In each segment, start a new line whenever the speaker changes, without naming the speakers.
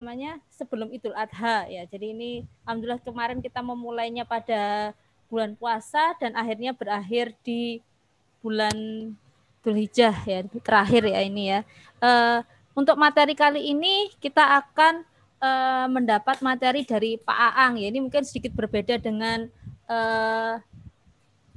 namanya sebelum Idul Adha ya. Jadi ini alhamdulillah kemarin kita memulainya pada bulan puasa dan akhirnya berakhir di bulan Dzulhijjah ya, terakhir ya ini ya. Untuk materi kali ini kita akan mendapat materi dari Pak Aang ya. Ini mungkin sedikit berbeda dengan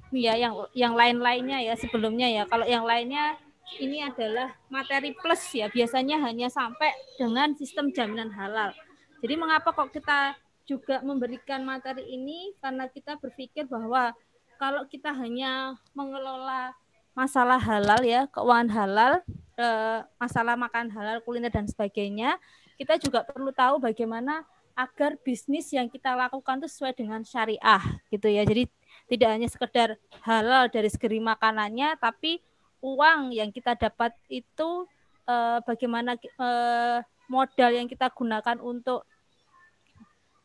ya yang lain-lainnya ya sebelumnya ya. Kalau yang lainnya ini adalah materi plus ya, biasanya hanya sampai dengan sistem jaminan halal. Jadi mengapa kok kita juga memberikan materi ini, karena kita berpikir bahwa kalau kita hanya mengelola masalah halal ya, keuangan halal, masalah makan halal, kuliner dan sebagainya, kita juga perlu tahu bagaimana agar bisnis yang kita lakukan itu sesuai dengan syariah gitu ya. Jadi tidak hanya sekedar halal dari segi makanannya, tapi uang yang kita dapat itu bagaimana modal yang kita gunakan untuk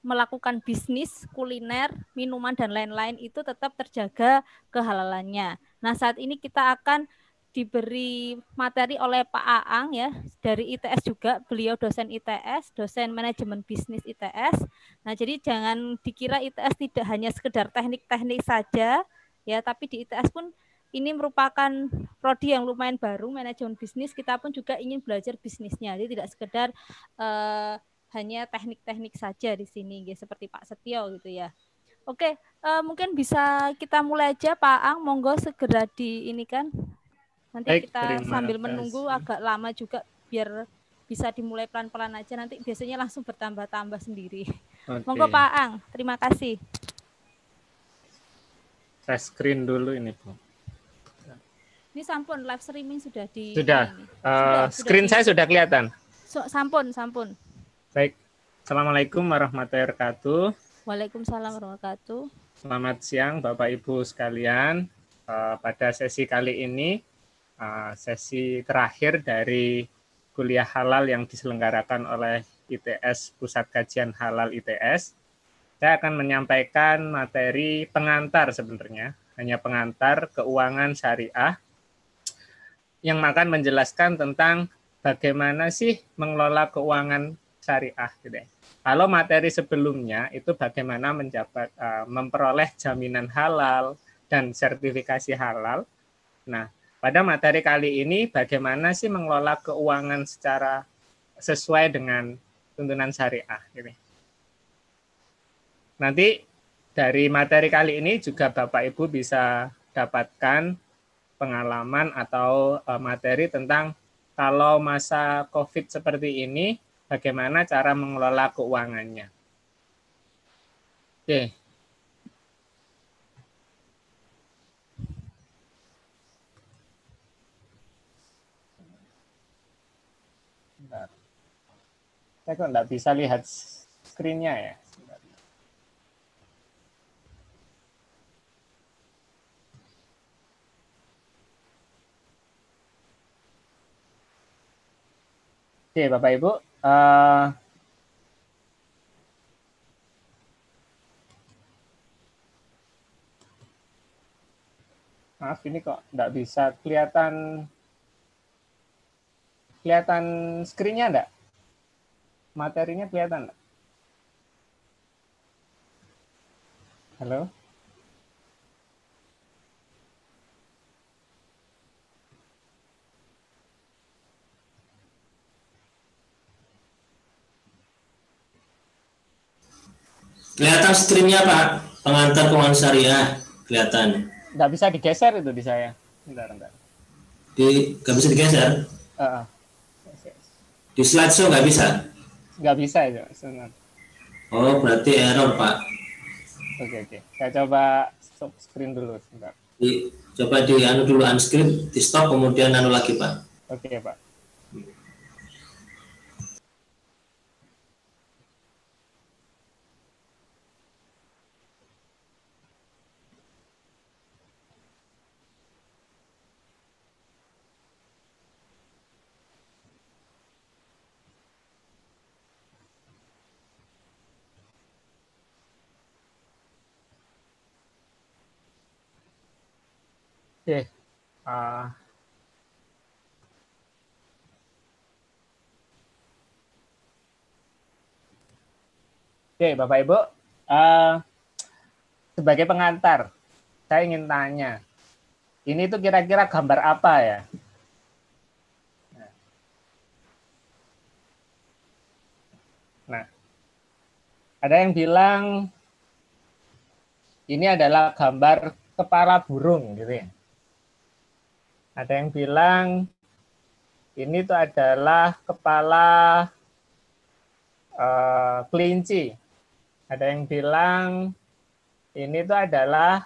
melakukan bisnis, kuliner, minuman, dan lain-lain itu tetap terjaga kehalalannya. Nah, saat ini kita akan diberi materi oleh Pak Aang ya, dari ITS juga, beliau dosen ITS, dosen manajemen bisnis ITS. Nah, jadi jangan dikira ITS tidak hanya sekedar teknik-teknik saja, ya, tapi di ITS pun ini merupakan prodi yang lumayan baru, manajemen bisnis, kita pun juga ingin belajar bisnisnya, jadi tidak sekedar hanya teknik-teknik saja di sini, gitu, seperti Pak Setio gitu ya. Oke, mungkin bisa kita mulai aja Pak Ang, monggo segera di ini kan. Nanti
Baik,
kita sambil menunggu agak lama juga biar bisa dimulai pelan-pelan aja, nanti biasanya langsung bertambah-tambah sendiri. Okay. Monggo Pak Ang, terima kasih.
Saya screen dulu ini Bu.
Ini sampun live streaming sudah di
sudah.
Ini.
Screen saya sudah kelihatan.
Sampun.
Baik. Assalamualaikum warahmatullahi wabarakatuh.
Waalaikumsalam warahmatullahi wabarakatuh.
Selamat siang Bapak Ibu sekalian. Pada sesi kali ini sesi terakhir dari kuliah halal yang diselenggarakan oleh ITS Pusat Kajian Halal ITS. Saya akan menyampaikan materi pengantar sebenarnya, hanya pengantar keuangan syariah yang akan menjelaskan tentang bagaimana sih mengelola keuangan syariah gitu ya. Kalau materi sebelumnya itu bagaimana memperoleh jaminan halal dan sertifikasi halal. Nah, pada materi kali ini bagaimana sih mengelola keuangan secara sesuai dengan tuntunan syariah gitu. Nanti dari materi kali ini juga Bapak Ibu bisa dapatkan pengalaman atau materi tentang kalau masa COVID seperti ini, bagaimana cara mengelola keuangannya. Oke. Bentar. Saya kok nggak bisa lihat screen-nya ya. Oke, Bapak Ibu. Maaf, ini kok nggak bisa kelihatan screen-nya enggak? Materinya kelihatan enggak? Halo?
Kelihatan screen-nya Pak, pengantar keuangan syariah, kelihatan.
Nggak bisa digeser itu di saya. Bentar.
Nggak bisa digeser? Di slideshow nggak bisa?
Nggak bisa ya, sebenarnya.
Oh, berarti error Pak.
Oke. Saya coba stop screen dulu sebentar.
Coba di dulu unscreen, di stop kemudian lagi Pak.
Oke Pak. Oke. Oke, Bapak Ibu, sebagai pengantar, saya ingin tanya, ini tuh kira-kira gambar apa ya? Nah, ada yang bilang ini adalah gambar kepala burung, gitu ya. Ada yang bilang ini tuh adalah kepala kelinci. Ada yang bilang ini tuh adalah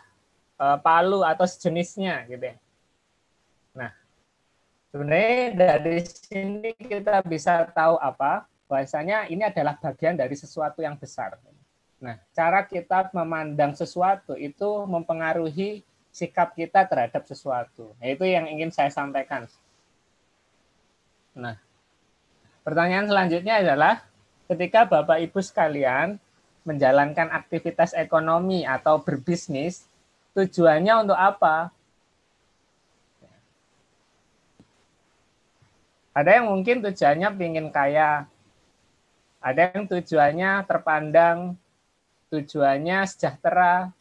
palu atau sejenisnya, gitu ya. Nah, sebenarnya dari sini kita bisa tahu apa? Bahwasanya ini adalah bagian dari sesuatu yang besar. Nah, cara kita memandang sesuatu itu mempengaruhi sikap kita terhadap sesuatu. Nah, itu yang ingin saya sampaikan. Nah, pertanyaan selanjutnya adalah ketika Bapak Ibu sekalian menjalankan aktivitas ekonomi atau berbisnis, tujuannya untuk apa? Ada yang mungkin tujuannya ingin kaya, ada yang tujuannya terpandang, tujuannya sejahtera,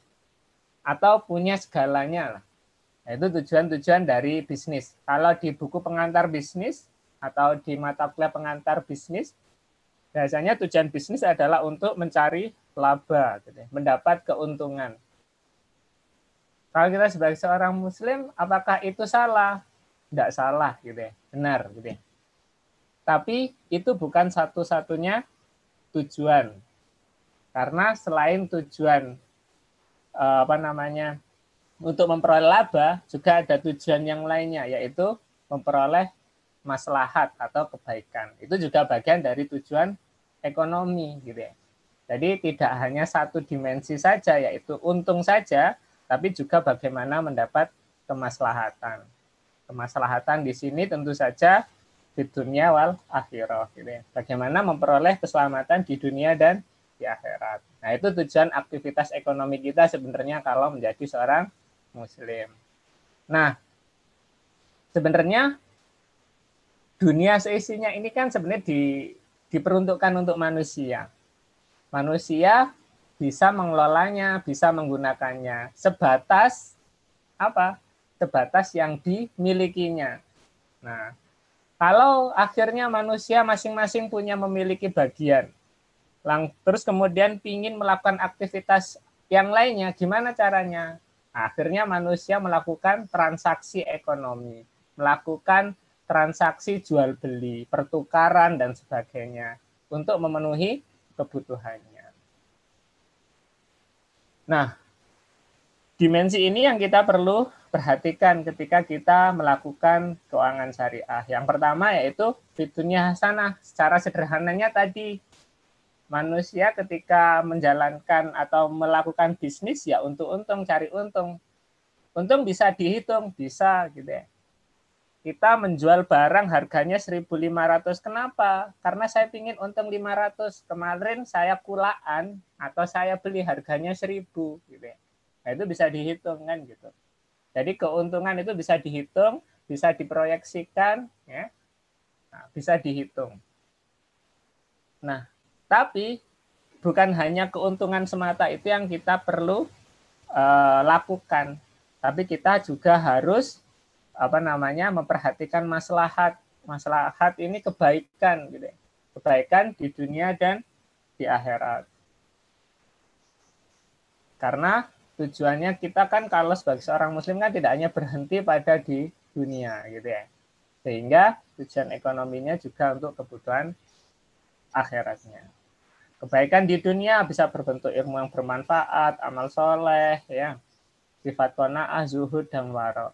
atau punya segalanya. Nah, itu tujuan-tujuan dari bisnis. Kalau di buku pengantar bisnis atau di mata kuliah pengantar bisnis, biasanya tujuan bisnis adalah untuk mencari laba, gitu, mendapat keuntungan. Kalau kita sebagai seorang Muslim, apakah itu salah? Tidak salah, gitu ya, benar, gitu ya. Tapi itu bukan satu-satunya tujuan, karena selain tujuan untuk memperoleh laba, juga ada tujuan yang lainnya, yaitu memperoleh maslahat atau kebaikan. Itu juga bagian dari tujuan ekonomi, gitu ya. Jadi tidak hanya satu dimensi saja, yaitu untung saja, tapi juga bagaimana mendapat kemaslahatan. Kemaslahatan di sini tentu saja di dunia wal akhirah, gitu ya. Bagaimana memperoleh keselamatan di dunia dan di akhirat. Nah, itu tujuan aktivitas ekonomi kita sebenarnya kalau menjadi seorang Muslim. Nah, sebenarnya dunia seisinya ini kan sebenarnya diperuntukkan untuk manusia. Manusia bisa mengelolanya, bisa menggunakannya sebatas apa? Sebatas yang dimilikinya. Nah, kalau akhirnya manusia masing-masing memiliki bagian, terus kemudian ingin melakukan aktivitas yang lainnya, gimana caranya? Akhirnya manusia melakukan transaksi ekonomi, melakukan transaksi jual beli, pertukaran dan sebagainya untuk memenuhi kebutuhannya. Nah, dimensi ini yang kita perlu perhatikan ketika kita melakukan keuangan syariah. Yang pertama yaitu fidunya hasanah. Secara sederhananya tadi, manusia ketika menjalankan atau melakukan bisnis ya untuk untung, cari untung. Untung bisa dihitung, bisa gitu ya. Kita menjual barang harganya 1.500. Kenapa? Karena saya ingin untung 500. Kemarin saya kulaan atau saya beli harganya 1.000 gitu ya. Nah, itu bisa dihitung kan gitu. Jadi keuntungan itu bisa dihitung, bisa diproyeksikan ya. Nah, bisa dihitung. Nah, tapi bukan hanya keuntungan semata itu yang kita perlu lakukan, tapi kita juga harus memperhatikan maslahat. Maslahat ini kebaikan, gitu. Kebaikan di dunia dan di akhirat. Karena tujuannya kita kan kalau sebagai seorang Muslim kan tidak hanya berhenti pada di dunia, gitu ya. Sehingga tujuan ekonominya juga untuk kebutuhan akhiratnya. Kebaikan di dunia bisa berbentuk ilmu yang bermanfaat, amal soleh, ya, sifat qanaah, zuhud, dan waro.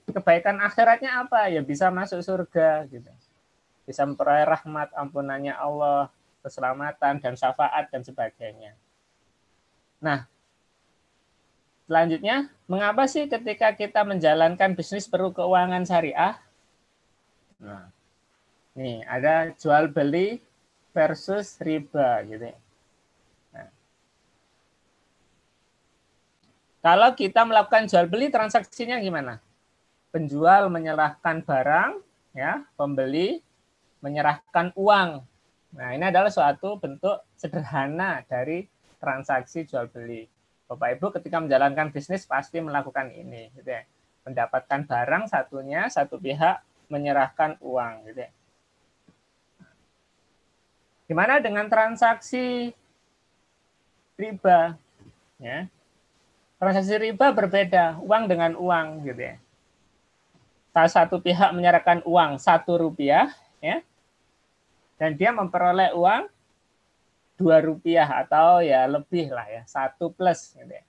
Kebaikan akhiratnya apa? Ya bisa masuk surga, gitu. Bisa memperoleh rahmat, ampunannya Allah, keselamatan, dan syafaat, dan sebagainya. Nah, selanjutnya, mengapa sih ketika kita menjalankan bisnis perlu keuangan syariah? Nah, nih ada jual beli versus riba gitu. Nah, kalau kita melakukan jual beli, transaksinya gimana? Penjual menyerahkan barang, ya, pembeli menyerahkan uang. Nah, ini adalah suatu bentuk sederhana dari transaksi jual beli. Bapak Ibu ketika menjalankan bisnis pasti melakukan ini, gitu ya. Mendapatkan barang satunya, satu pihak menyerahkan uang, gitu ya. Gimana dengan transaksi riba? Ya. Transaksi riba berbeda, uang dengan uang, gitu ya. Salah satu pihak menyerahkan uang Rp1, ya, dan dia memperoleh uang Rp2 atau ya lebih lah ya, 1 plus, gitu ya.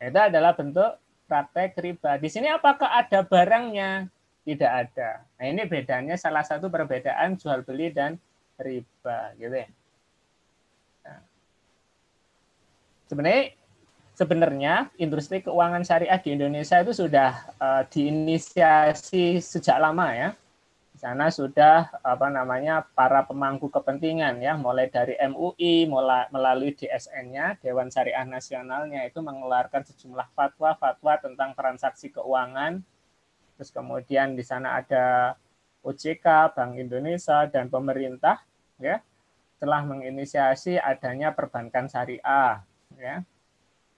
Itu adalah bentuk praktek riba. Di sini apakah ada barangnya? Tidak ada. Nah, ini bedanya, salah satu perbedaan jual beli dan riba, gitu ya. Nah, sebenarnya industri keuangan syariah di Indonesia itu sudah diinisiasi sejak lama ya. Di sana sudah para pemangku kepentingan ya, mulai dari MUI, melalui DSN-nya, Dewan Syariah Nasionalnya, itu mengeluarkan sejumlah fatwa tentang transaksi keuangan. Terus kemudian di sana ada OJK, Bank Indonesia, dan pemerintah ya telah menginisiasi adanya perbankan syariah ya.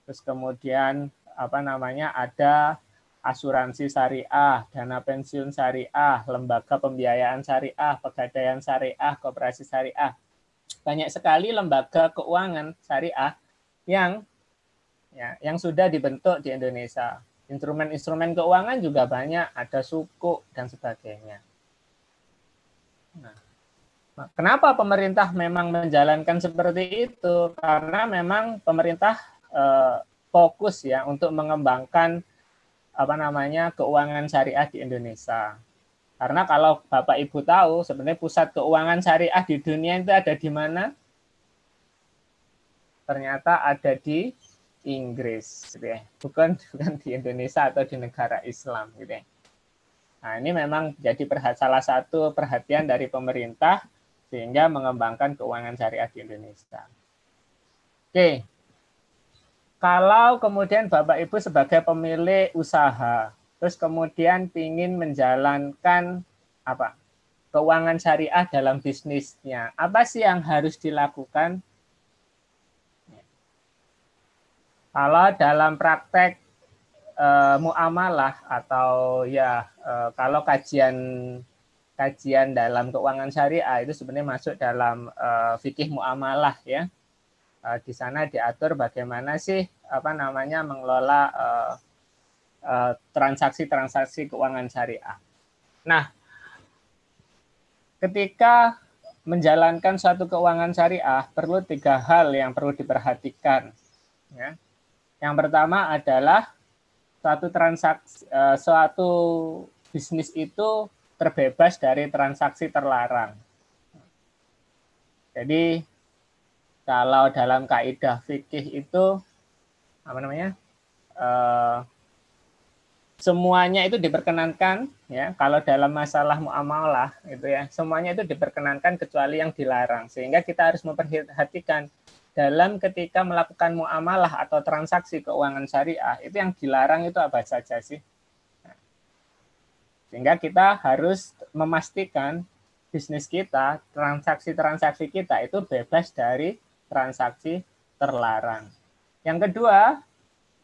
Terus kemudian ada asuransi syariah, dana pensiun syariah, lembaga pembiayaan syariah, pegadaian syariah, koperasi syariah. Banyak sekali lembaga keuangan syariah yang sudah dibentuk di Indonesia. Instrumen-instrumen keuangan juga banyak, ada sukuk dan sebagainya. Nah, kenapa pemerintah memang menjalankan seperti itu? Karena memang pemerintah fokus ya untuk mengembangkan keuangan syariah di Indonesia. Karena kalau Bapak Ibu tahu, sebenarnya pusat keuangan syariah di dunia itu ada di mana? Ternyata ada di Inggris, gitu ya. Bukan di Indonesia atau di negara Islam, gitu ya. Nah, ini memang jadi salah satu perhatian dari pemerintah sehingga mengembangkan keuangan syariah di Indonesia. Oke. Kalau kemudian Bapak Ibu sebagai pemilik usaha, terus kemudian ingin menjalankan keuangan syariah dalam bisnisnya, apa sih yang harus dilakukan? Kalau dalam praktek muamalah atau kalau kajian dalam keuangan syariah itu sebenarnya masuk dalam fikih muamalah ya. Di sana diatur bagaimana sih mengelola transaksi keuangan syariah. Nah, ketika menjalankan suatu keuangan syariah perlu 3 hal yang perlu diperhatikan. Ya. Yang pertama adalah suatu bisnis itu terbebas dari transaksi terlarang. Jadi kalau dalam kaidah fikih itu semuanya itu diperkenankan ya. Kalau dalam masalah muamalah itu ya, semuanya itu diperkenankan kecuali yang dilarang. Sehingga kita harus memperhatikan dalam ketika melakukan muamalah atau transaksi keuangan syariah, itu yang dilarang itu apa saja sih? Sehingga kita harus memastikan bisnis kita, transaksi-transaksi kita itu bebas dari transaksi terlarang. Yang kedua,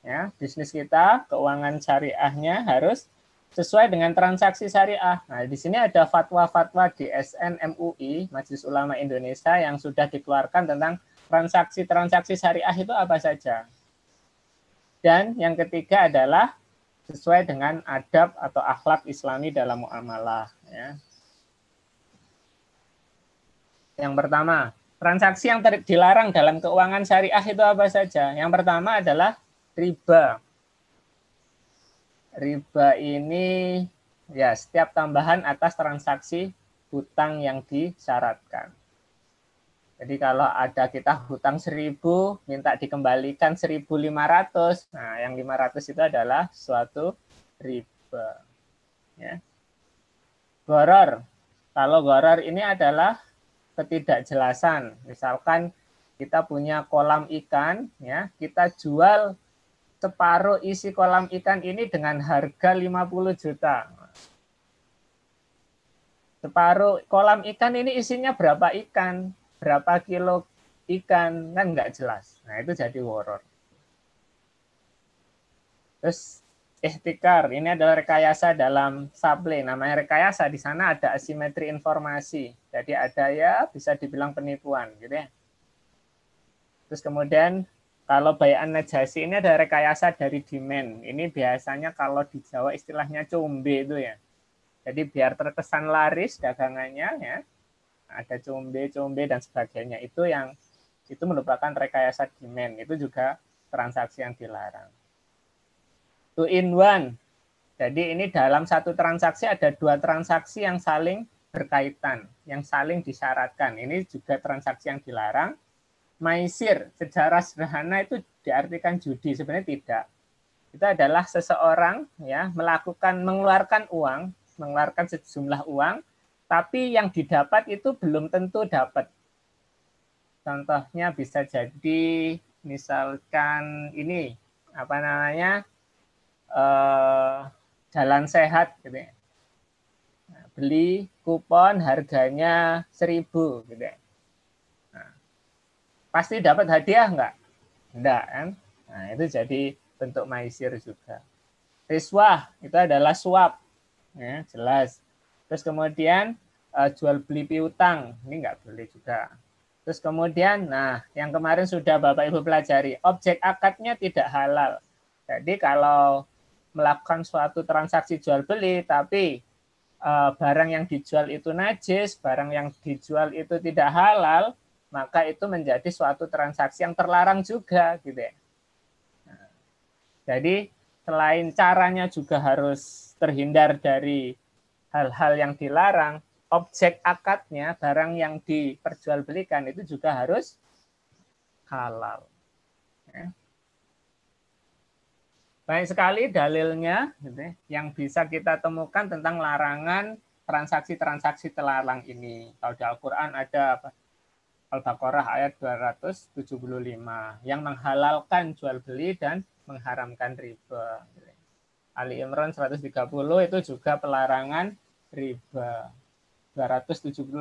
ya, bisnis kita, keuangan syariahnya harus sesuai dengan transaksi syariah. Nah, di sini ada fatwa-fatwa DSN MUI, Majelis Ulama Indonesia, yang sudah dikeluarkan tentang transaksi-transaksi syariah itu apa saja. Dan yang ketiga adalah sesuai dengan adab atau akhlak Islami dalam muamalah. Ya. Yang pertama, transaksi yang dilarang dalam keuangan syariah itu apa saja? Yang pertama adalah riba. Riba ini ya setiap tambahan atas transaksi hutang yang disyaratkan. Jadi kalau ada kita hutang 1.000, minta dikembalikan 1.500, nah yang 500 itu adalah suatu riba. Ya. Gharar. Kalau gharar ini adalah ketidakjelasan. Misalkan kita punya kolam ikan, ya, kita jual separuh isi kolam ikan ini dengan harga 50 juta. Separuh kolam ikan ini isinya berapa ikan, berapa kilo ikan, kan nggak jelas. Nah, itu jadi horor. Terus ihtikar, ini adalah rekayasa dalam supply. Namanya rekayasa, di sana ada asimetri informasi. Jadi ada ya bisa dibilang penipuan gitu ya. Terus kemudian kalau bayaan najasi ini ada rekayasa dari demand. Ini biasanya kalau di Jawa istilahnya combe itu ya. Jadi biar terkesan laris dagangannya ya. Ada combe dan sebagainya. Itu merupakan rekayasa demand. Itu juga transaksi yang dilarang. Two in one. Jadi ini dalam satu transaksi ada dua transaksi yang saling berkaitan, yang saling disyaratkan. Ini juga transaksi yang dilarang. Maisir, secara sederhana itu diartikan judi, sebenarnya tidak. Itu adalah seseorang ya mengeluarkan sejumlah uang, tapi yang didapat itu belum tentu dapat. Contohnya bisa jadi misalkan ini jalan sehat gitu ya. Beli kupon harganya 1.000 gitu ya. Pasti dapat hadiah enggak? Enggak kan? Nah, itu jadi bentuk maisir juga. Riswah itu adalah suap. Ya, jelas. Terus kemudian jual beli piutang, ini enggak boleh juga. Terus kemudian, nah yang kemarin sudah Bapak Ibu pelajari, objek akadnya tidak halal. Jadi kalau melakukan suatu transaksi jual beli, tapi barang yang dijual itu najis, barang yang dijual itu tidak halal, maka itu menjadi suatu transaksi yang terlarang juga gitu ya. Nah, jadi selain caranya juga harus terhindar dari hal-hal yang dilarang, objek akadnya, barang yang diperjualbelikan itu juga harus halal. Ya. Banyak sekali dalilnya gitu ya, yang bisa kita temukan tentang larangan transaksi-transaksi terlarang ini. Kalau di Al-Quran ada apa? Al-Baqarah ayat 275 yang menghalalkan jual beli dan mengharamkan riba. Ali Imran 130 itu juga pelarangan riba. 278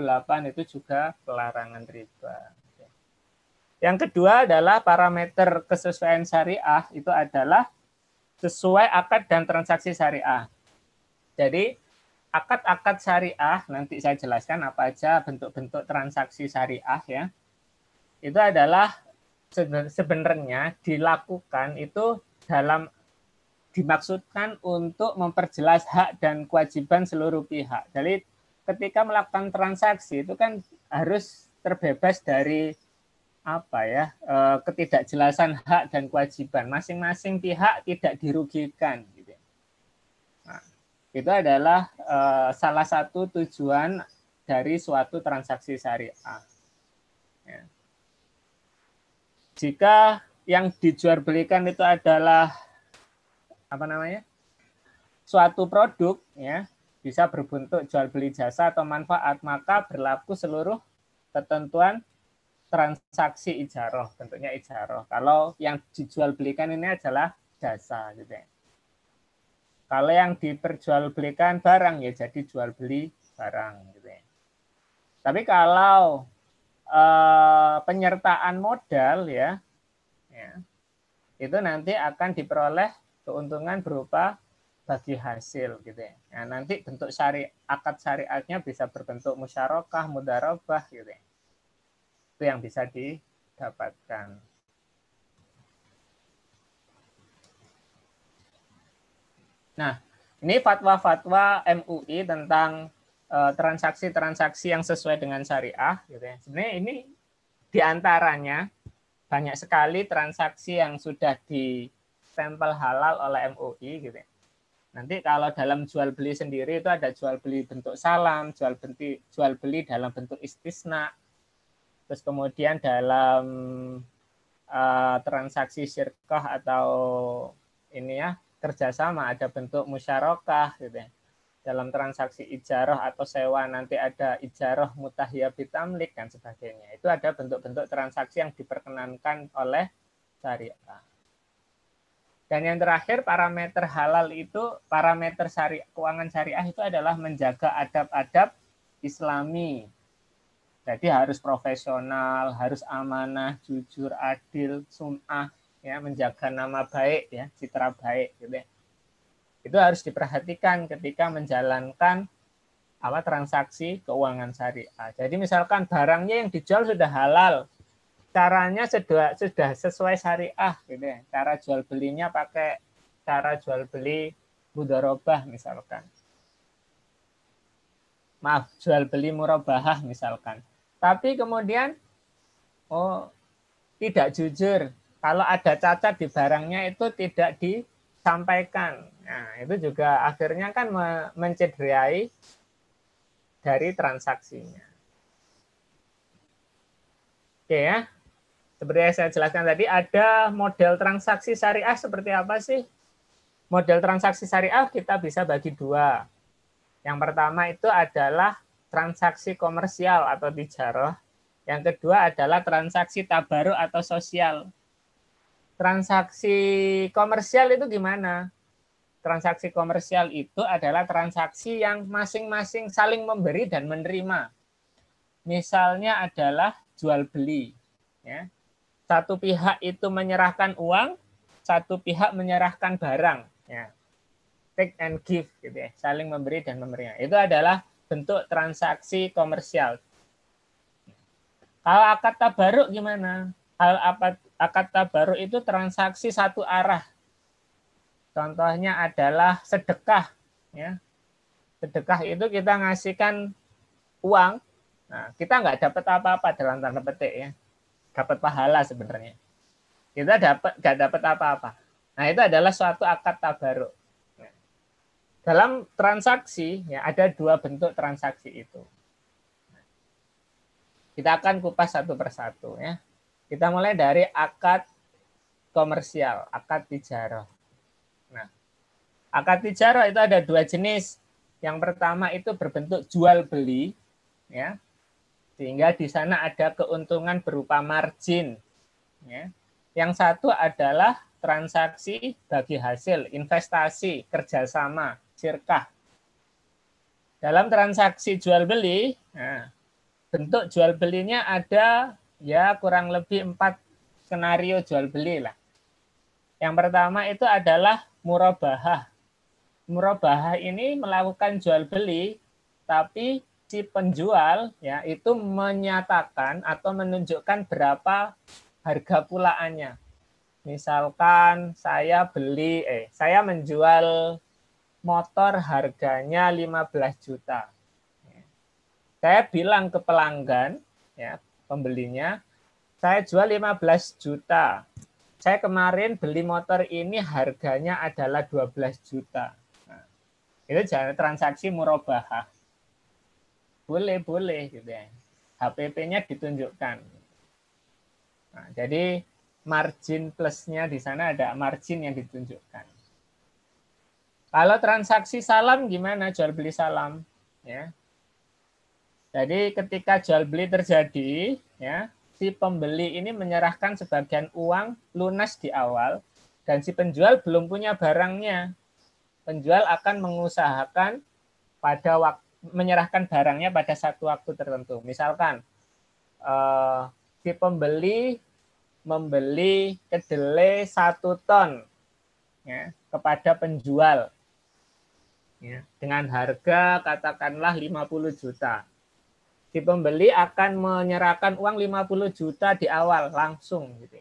itu juga pelarangan riba. Yang kedua adalah parameter kesesuaian syariah itu adalah sesuai akad dan transaksi syariah. Jadi akad-akad syariah, nanti saya jelaskan apa aja bentuk-bentuk transaksi syariah ya. Itu adalah sebenarnya dilakukan itu dimaksudkan untuk memperjelas hak dan kewajiban seluruh pihak. Jadi ketika melakukan transaksi itu kan harus terbebas dari ketidakjelasan hak dan kewajiban. Masing-masing pihak tidak dirugikan. Itu adalah salah satu tujuan dari suatu transaksi syariah. Ya. Jika yang dijual belikan itu adalah suatu produk, ya bisa berbentuk jual beli jasa atau manfaat, maka berlaku seluruh ketentuan transaksi ijaroh, bentuknya ijaroh. Kalau yang dijual belikan ini adalah jasa, gitu ya. Kalau yang diperjualbelikan barang ya jadi jual beli barang gitu ya. Tapi kalau penyertaan modal ya itu nanti akan diperoleh keuntungan berupa bagi hasil gitu ya. Nah, nanti bentuk akad syariatnya bisa berbentuk musyarakah, mudharabah gitu ya. Itu yang bisa didapatkan. Nah, ini fatwa-fatwa MUI tentang transaksi-transaksi yang sesuai dengan syariah. Gitu ya. Sebenarnya ini diantaranya banyak sekali transaksi yang sudah ditempel halal oleh MUI. Gitu ya. Nanti kalau dalam jual beli sendiri itu ada jual beli bentuk salam, jual beli dalam bentuk istisna, terus kemudian dalam transaksi syirkah atau ini ya kerjasama ada bentuk musyarakah gitu ya. Dalam transaksi ijarah atau sewa nanti ada ijarah mutahiyah bitamlik dan sebagainya. Itu ada bentuk-bentuk transaksi yang diperkenankan oleh syariah. Dan yang terakhir parameter halal itu parameter keuangan syariah itu adalah menjaga adab-adab Islami. Jadi harus profesional, harus amanah, jujur, adil, sum'ah, ya, menjaga nama baik, ya, citra baik, gitu ya. Itu harus diperhatikan ketika menjalankan transaksi keuangan syariah. Jadi misalkan barangnya yang dijual sudah halal, caranya sudah sesuai syariah, gitu ya. Cara jual belinya pakai cara jual beli mudharabah misalkan. Maaf, jual beli murabahah misalkan. Tapi kemudian tidak jujur. Kalau ada cacat di barangnya itu tidak disampaikan. Nah, itu juga akhirnya kan mencederai dari transaksinya. Oke ya. Seperti yang saya jelaskan tadi, ada model transaksi syariah seperti apa sih? Model transaksi syariah kita bisa bagi dua. Yang pertama itu adalah transaksi komersial atau tijarah. Yang kedua adalah transaksi tabaruk atau sosial. Transaksi komersial itu gimana? Transaksi komersial itu adalah transaksi yang masing-masing saling memberi dan menerima. Misalnya adalah jual beli. Ya. Satu pihak itu menyerahkan uang, satu pihak menyerahkan barang. Ya. Take and give, gitu ya. Saling memberi dan menerima. Itu adalah bentuk transaksi komersial. Kalau akad tabaruk gimana? Akad tabaruk itu transaksi satu arah. Contohnya adalah sedekah. Ya. Sedekah itu kita ngasihkan uang. Nah, kita nggak dapat apa-apa dalam tanda petik ya. Dapat pahala sebenarnya. Kita nggak dapat apa-apa. Nah, itu adalah suatu akad tabaruk. Dalam transaksi ya ada dua bentuk transaksi itu. Kita akan kupas satu persatu ya. Kita mulai dari akad komersial, akad tijarah. Nah, akad tijarah itu ada dua jenis. Yang pertama itu berbentuk jual beli ya. Sehingga di sana ada keuntungan berupa margin ya. Yang satu adalah transaksi bagi hasil, investasi, kerjasama, syirkah. Dalam transaksi jual beli, nah, bentuk jual belinya ada ya kurang lebih 4 skenario jual beli lah. Yang pertama itu adalah murabahah. Murabahah ini melakukan jual beli, tapi si penjual ya itu menyatakan atau menunjukkan berapa harga pulaannya. Misalkan saya menjual motor harganya 15 juta. Saya bilang ke pelanggan, ya, pembelinya, saya jual 15 juta. Saya kemarin beli motor ini harganya adalah 12 juta. Nah, itu jangan transaksi murabahah. Boleh gitu ya. HPP-nya ditunjukkan. Nah, jadi margin plusnya di sana ada margin yang ditunjukkan. Kalau transaksi salam gimana jual beli salam? Ya. Jadi ketika jual beli terjadi, ya, si pembeli ini menyerahkan sebagian uang lunas di awal dan si penjual belum punya barangnya. Penjual akan mengusahakan menyerahkan barangnya pada satu waktu tertentu. Misalkan si pembeli membeli kedelai 1 ton ya, kepada penjual ya, dengan harga katakanlah 50 juta. Si pembeli akan menyerahkan uang 50 juta di awal langsung gitu.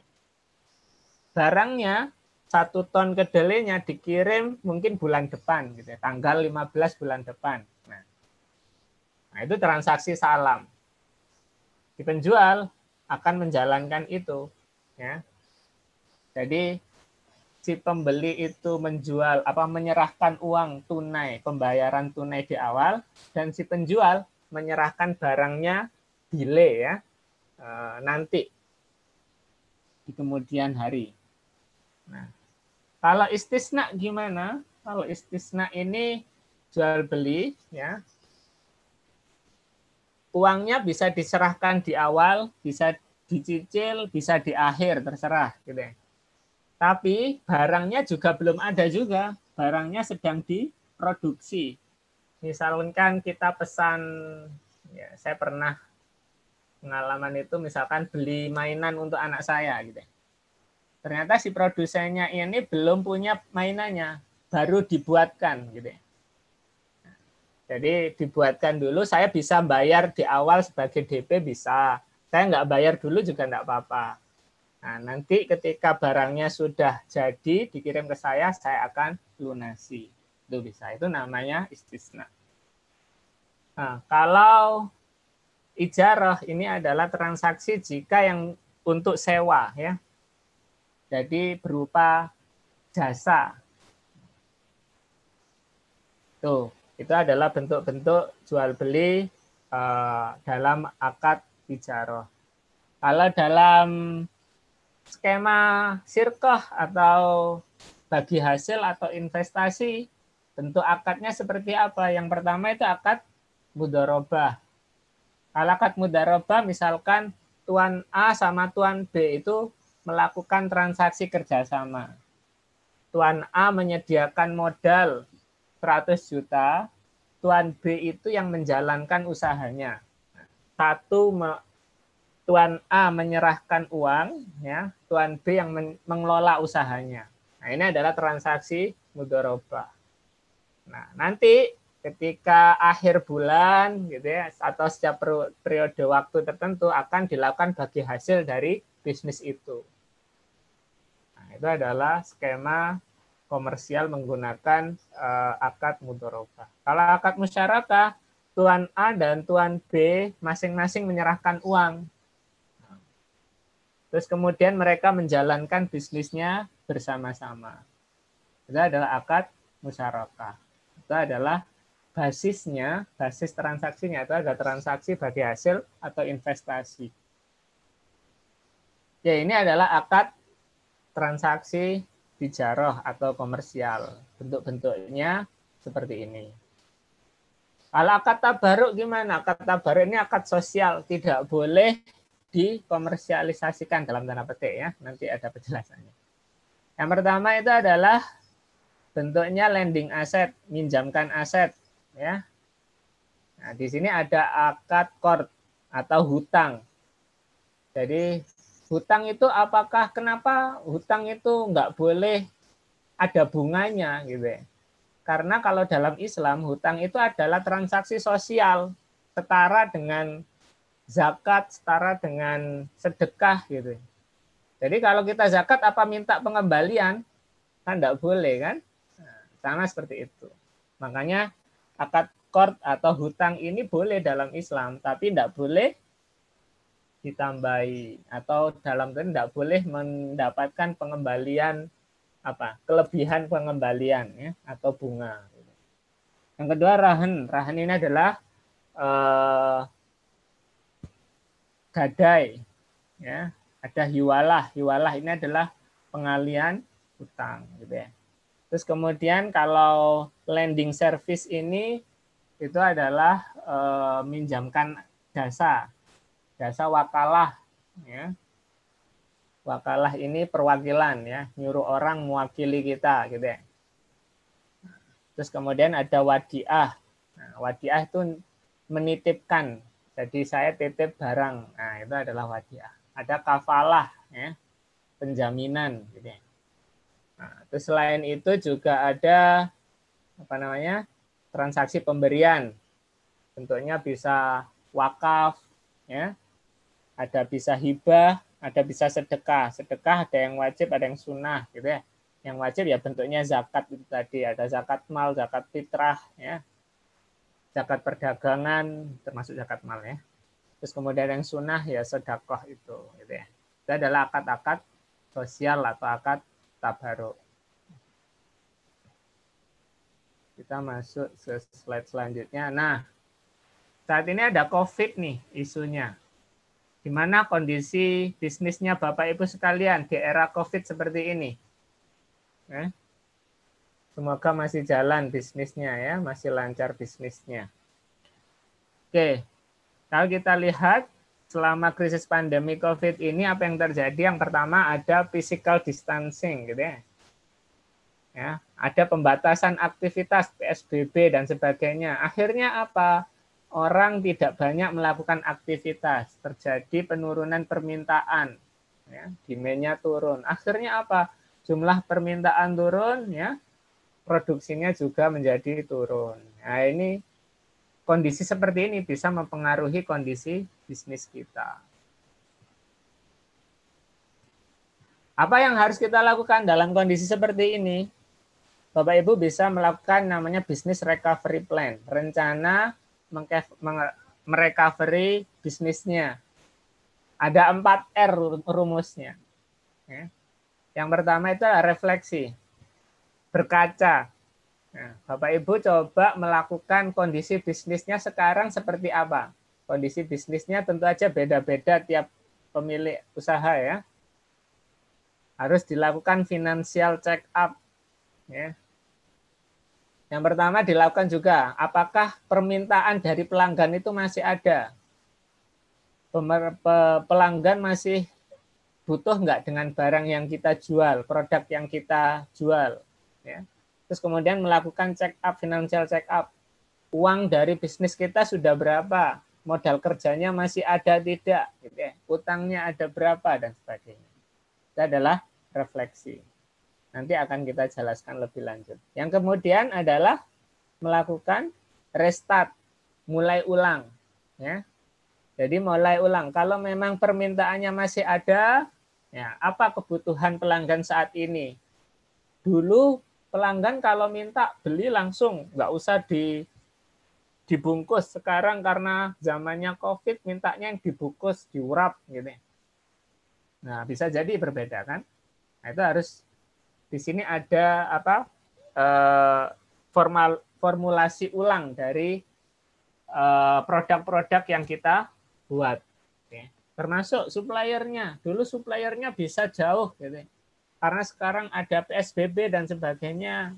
Barangnya 1 ton kedelainya dikirim mungkin bulan depan gitu ya, tanggal 15 bulan depan. Nah, itu transaksi salam. Si penjual akan menjalankan itu ya. Jadi si pembeli itu menyerahkan uang tunai, pembayaran tunai di awal, dan si penjual menyerahkan barangnya delay ya, nanti di kemudian hari. Nah, kalau istisna gimana? Kalau istisna ini jual beli ya, uangnya bisa diserahkan di awal, bisa dicicil, bisa di akhir, terserah gitu ya. Tapi barangnya juga belum ada juga, barangnya sedang diproduksi. Misalkan kita pesan Ya, saya pernah pengalaman itu misalkan beli mainan untuk anak saya gitu. Ternyata si produsennya ini belum punya mainannya, baru dibuatkan gitu. Jadi dibuatkan dulu, saya bisa bayar di awal sebagai DP bisa. Saya nggak bayar dulu juga nggak apa-apa. Nah, nanti ketika barangnya sudah jadi, dikirim ke saya akan lunasi. Itu bisa. Itu namanya istisna. Nah, kalau ijarah ini adalah transaksi jika yang untuk sewa, ya. Jadi berupa jasa. Tuh, itu adalah bentuk-bentuk jual beli dalam akad ijarah. Kalau dalam skema sirkoh atau bagi hasil atau investasi, bentuk akadnya seperti apa? Yang pertama itu akad mudharabah. Kalau akad mudharabah misalkan Tuan A sama Tuan B itu melakukan transaksi kerjasama. Tuan A menyediakan modal 100 juta, Tuan B itu yang menjalankan usahanya. Tuan A menyerahkan uang, ya, Tuan B yang mengelola usahanya. Nah, ini adalah transaksi mudharabah. Nah, nanti ketika akhir bulan gitu ya, atau setiap periode waktu tertentu akan dilakukan bagi hasil dari bisnis itu. Nah, itu adalah skema komersial menggunakan akad mudharabah. Kalau akad musyarakah, Tuan A dan Tuan B masing-masing menyerahkan uang. Terus kemudian mereka menjalankan bisnisnya bersama-sama. Itu adalah akad musyarakah. Itu adalah basisnya, basis transaksinya itu adalah transaksi bagi hasil atau investasi. Ya, ini adalah akad transaksi tijarah atau komersial. Bentuk-bentuknya seperti ini. Kalau akad tabaruk gimana? Akad tabaruk ini akad sosial, tidak boleh dikomersialisasikan dalam tanda petik ya. Nanti ada penjelasannya. Yang pertama itu adalah bentuknya lending aset, minjamkan aset ya. Nah, di sini ada akad qard atau hutang. Jadi hutang itu apakah kenapa hutang itu nggak boleh ada bunganya gitu ya. Karena kalau dalam Islam hutang itu adalah transaksi sosial setara dengan zakat, setara dengan sedekah gitu. Jadi kalau kita zakat apa minta pengembalian? Kan enggak boleh kan? Nah, sama seperti itu. Makanya akad qard atau hutang ini boleh dalam Islam, tapi enggak boleh ditambahi atau dalam itu enggak boleh mendapatkan pengembalian kelebihan pengembalian ya atau bunga. Yang kedua rahan. Rahan ini adalah gadai ya, ada hiwalah. Hiwalah ini adalah pengalian utang gitu ya. Terus kemudian kalau lending service ini itu adalah minjamkan jasa wakalah ya. Wakalah ini perwakilan ya, nyuruh orang mewakili kita gitu ya. Terus kemudian ada wadiah. Nah, wadiah itu menitipkan. Jadi saya titip barang, nah itu adalah wadiah. Ada kafalah, ya, penjaminan. Gitu. Nah, terus selain itu juga ada transaksi pemberian. Bentuknya bisa wakaf, ya, ada bisa hibah, ada bisa sedekah. Sedekah ada yang wajib, ada yang sunnah, gitu ya. Yang wajib ya bentuknya zakat itu tadi, ada zakat mal, zakat fitrah, ya. Zakat perdagangan termasuk zakat mal ya. Terus kemudian yang sunnah ya sedekah itu gitu ya. Itu adalah akad-akad sosial atau akad tabaruk. Kita masuk ke slide selanjutnya. Nah, saat ini ada COVID nih isunya. Gimana kondisi bisnisnya Bapak Ibu sekalian di era COVID seperti ini? Ya. Semoga masih jalan bisnisnya ya, masih lancar bisnisnya. Oke, kalau kita lihat selama krisis pandemi COVID ini apa yang terjadi? Yang pertama ada physical distancing, gitu ya. Ya, ada pembatasan aktivitas PSBB dan sebagainya. Akhirnya apa? orang tidak banyak melakukan aktivitas, terjadi penurunan permintaan, ya, demand-nya turun. Akhirnya apa? Jumlah permintaan turun, ya, produksinya juga menjadi turun. Nah, ini kondisi seperti ini bisa mempengaruhi kondisi bisnis kita. Apa yang harus kita lakukan dalam kondisi seperti ini? Bapak Ibu bisa melakukan namanya business recovery plan, rencana merecovery bisnisnya. Ada 4 R rumusnya. Yang pertama itu adalah refleksi, berkaca. Nah, Bapak Ibu coba melakukan kondisi bisnisnya sekarang seperti apa. Kondisi bisnisnya tentu aja beda-beda tiap pemilik usaha ya. Harus dilakukan financial check up. Ya. Yang pertama dilakukan juga, apakah permintaan dari pelanggan itu masih ada? Pelanggan masih butuh nggak dengan barang yang kita jual, produk yang kita jual? Ya. Terus kemudian melakukan check up, financial check up. Uang dari bisnis kita sudah berapa? Modal kerjanya masih ada tidak? Gitu ya. Utangnya ada berapa? Dan sebagainya. Itu adalah refleksi. Nanti akan kita jelaskan lebih lanjut. Yang kemudian adalah melakukan restart, mulai ulang. Ya. Jadi mulai ulang. Kalau memang permintaannya masih ada, ya, apa kebutuhan pelanggan saat ini? Dulu pelanggan kalau minta beli langsung, nggak usah dibungkus. Sekarang karena zamannya COVID, mintanya yang dibungkus, diurap. Gitu. Nah, bisa jadi berbeda kan? Nah, itu harus di sini ada apa formulasi ulang dari produk-produk yang kita buat. Oke. Termasuk suppliernya. Dulu suppliernya bisa jauh. Gitu. Karena sekarang ada PSBB dan sebagainya,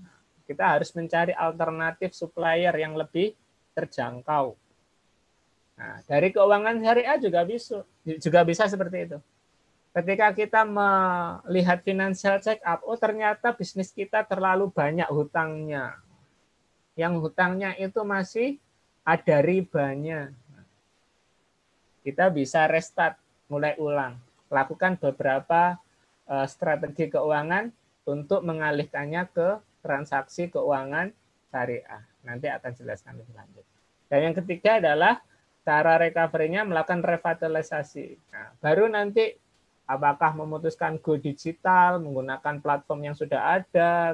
kita harus mencari alternatif supplier yang lebih terjangkau. Nah, dari keuangan syariah juga bisa seperti itu. Ketika kita melihat financial check up, oh ternyata bisnis kita terlalu banyak hutangnya. Yang hutangnya itu masih ada ribanya. Kita bisa restart, mulai ulang. Lakukan beberapa strategi keuangan untuk mengalihkannya ke transaksi keuangan syariah. Nanti akan jelaskan lebih lanjut. Dan yang ketiga adalah cara recovery-nya melakukan revitalisasi. Nah, baru nanti apakah memutuskan go digital, menggunakan platform yang sudah ada,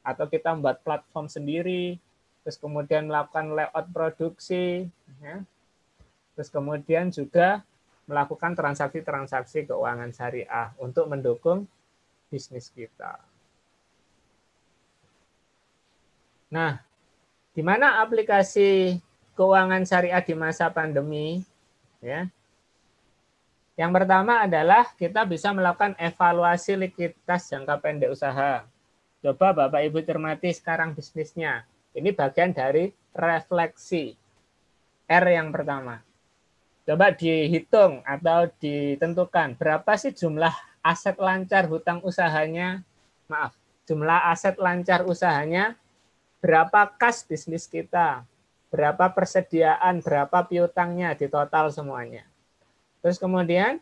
atau kita membuat platform sendiri, terus kemudian melakukan layout produksi, ya. Terus kemudian juga melakukan transaksi-transaksi keuangan syariah untuk mendukung bisnis kita. Nah, di mana aplikasi keuangan syariah di masa pandemi? Ya. Yang pertama adalah kita bisa melakukan evaluasi likuiditas jangka pendek usaha. Coba Bapak Ibu cermati sekarang bisnisnya. Ini bagian dari refleksi. R yang pertama. Coba dihitung atau ditentukan berapa sih jumlah aset lancar hutang usahanya. Maaf, jumlah aset lancar usahanya, berapa kas bisnis kita, berapa persediaan, berapa piutangnya di total semuanya. Terus kemudian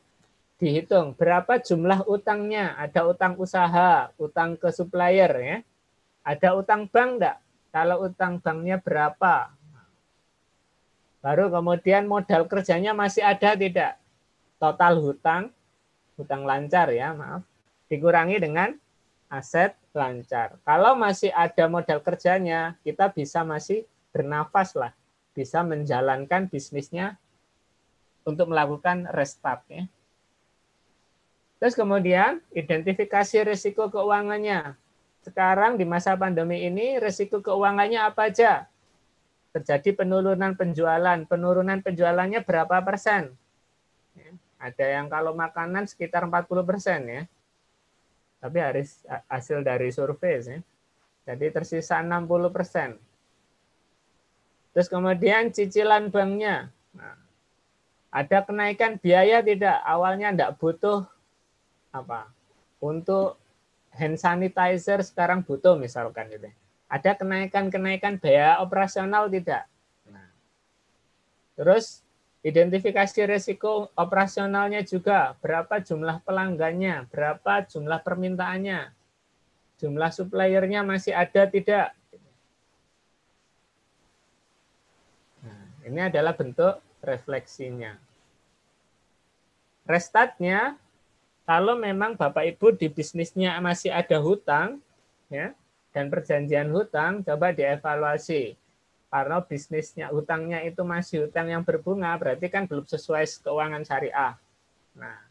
dihitung berapa jumlah utangnya, ada utang usaha, utang ke supplier, ya, ada utang bank enggak? Kalau utang banknya berapa? Baru kemudian modal kerjanya masih ada tidak? Total hutang lancar ya, maaf, dikurangi dengan aset lancar. Kalau masih ada modal kerjanya, kita bisa masih bernafas lah, bisa menjalankan bisnisnya untuk melakukan restart ya. Terus kemudian identifikasi risiko keuangannya. Sekarang di masa pandemi ini risiko keuangannya apa aja? Terjadi penurunan penjualan. Penurunan penjualannya berapa persen? Ya, ada yang kalau makanan sekitar 40% ya. Tapi harus hasil dari survei ya. Jadi tersisa 60%. Terus kemudian cicilan banknya. Nah, ada kenaikan biaya tidak? Awalnya tidak butuh apa? Untuk hand sanitizer sekarang butuh misalkan gitu. Ada kenaikan biaya operasional tidak? Nah, Terus identifikasi risiko operasionalnya juga, berapa jumlah pelanggannya, berapa jumlah permintaannya, jumlah suppliernya masih ada tidak. Nah, ini adalah bentuk refleksinya. Restatnya, kalau memang Bapak Ibu di bisnisnya masih ada hutang, ya, dan perjanjian hutang, coba dievaluasi. Karena bisnisnya, hutangnya itu masih hutang yang berbunga, berarti kan belum sesuai keuangan syariah. Nah,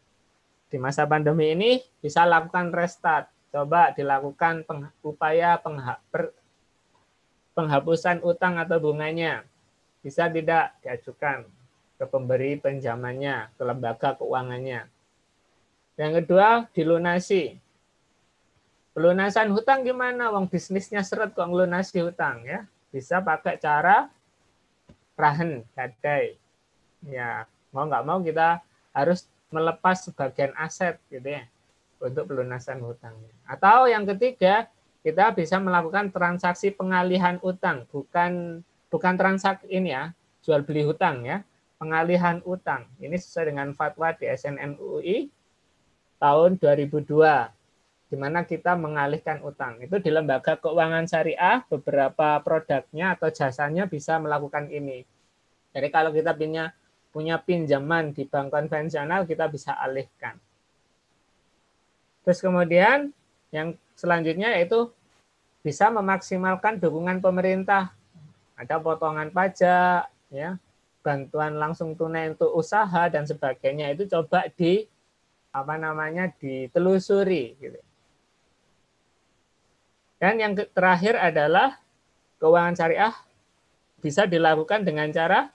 di masa pandemi ini bisa lakukan restart. Coba dilakukan upaya penghapusan utang atau bunganya. Bisa tidak diajukan ke pemberi pinjamannya, ke lembaga keuangannya. Yang kedua, dilunasi. Pelunasan hutang gimana? Wong bisnisnya seret kok ngelunasi hutang, ya. Bisa pakai cara rahen, gadai. Ya, mau nggak mau kita harus melepas sebagian aset gitu ya untuk pelunasan hutangnya. Atau yang ketiga, kita bisa melakukan transaksi pengalihan utang, bukan transaksi ini ya, jual beli hutang ya, pengalihan utang. Ini sesuai dengan fatwa di SNN UI tahun 2002. Di mana kita mengalihkan utang. Itu di lembaga keuangan syariah, beberapa produknya atau jasanya bisa melakukan ini. Jadi kalau kita punya pinjaman di bank konvensional, kita bisa alihkan. Terus kemudian yang selanjutnya yaitu bisa memaksimalkan dukungan pemerintah. Ada potongan pajak, ya, bantuan langsung tunai untuk usaha dan sebagainya. Itu coba ditelusuri gitu. Dan yang terakhir adalah keuangan syariah bisa dilakukan dengan cara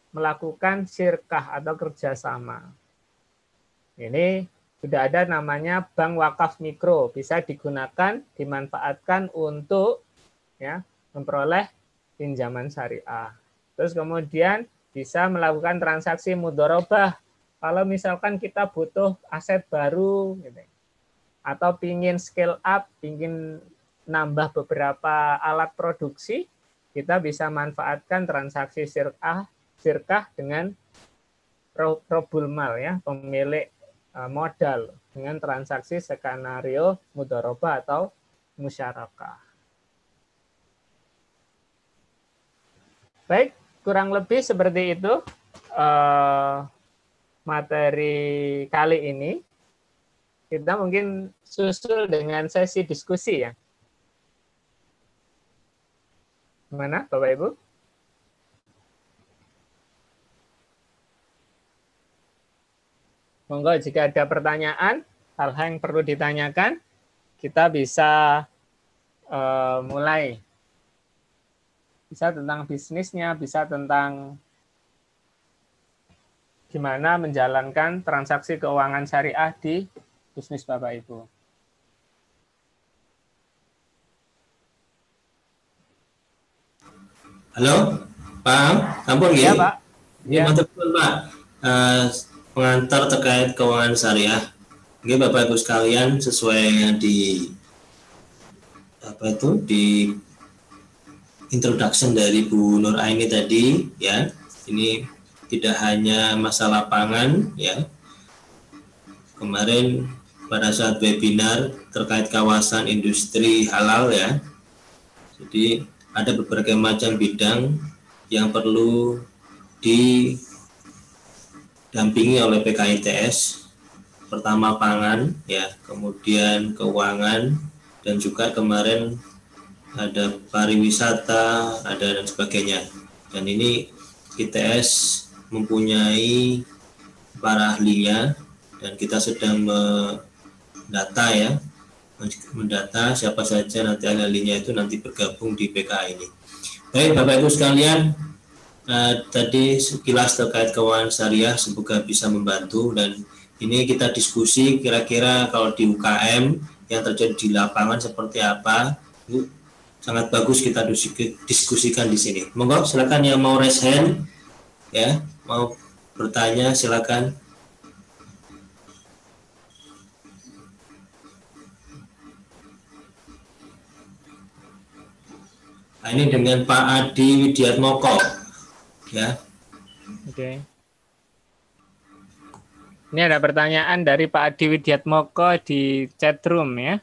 melakukan syirkah atau kerjasama. Ini sudah ada namanya bank wakaf mikro, bisa digunakan, dimanfaatkan untuk ya memperoleh pinjaman syariah. Terus kemudian bisa melakukan transaksi mudharabah. Kalau misalkan kita butuh aset baru, gitu, atau pingin scale up, pingin nambah beberapa alat produksi, kita bisa manfaatkan transaksi syirkah dengan robul mal ya, pemilik modal dengan transaksi skenario mudharabah atau musyarakah. Baik, kurang lebih seperti itu materi kali ini. Kita mungkin susul dengan sesi diskusi ya. Gimana Bapak Ibu? Monggo jika ada pertanyaan, hal-hal yang perlu ditanyakan, kita bisa mulai. Bisa tentang bisnisnya, bisa tentang gimana menjalankan transaksi keuangan syariah di bisnis Bapak Ibu.
Halo, Pak, ampun
ya,
ya,
Pak.
Ya, Pak. Pengantar terkait keuangan syariah. Oke, Bapak Ibu sekalian, sesuai yang di introduction dari Bu Nur Aini tadi, ya, ini tidak hanya masalah pangan, ya. Kemarin pada saat webinar terkait kawasan industri halal, ya. Jadi ada berbagai macam bidang yang perlu didampingi oleh PKITS. Pertama pangan, ya, kemudian keuangan, dan juga kemarin ada pariwisata, ada dan sebagainya. Dan ini ITS mempunyai para ahlinya, dan kita sedang mendata ya, mendata siapa saja nanti ahlinya itu nanti bergabung di PKI ini. Baik Bapak Ibu sekalian, tadi sekilas terkait keuangan syariah, semoga bisa membantu. Dan ini kita diskusi kira-kira kalau di UKM yang terjadi di lapangan seperti apa, itu sangat bagus kita diskusikan di sini. Monggo silakan yang mau raise hand, ya, mau bertanya silakan. Nah, ini dengan Pak Adi Widiatmoko, ya.
Oke. Ini ada pertanyaan dari Pak Adi Widiatmoko di chatroom ya.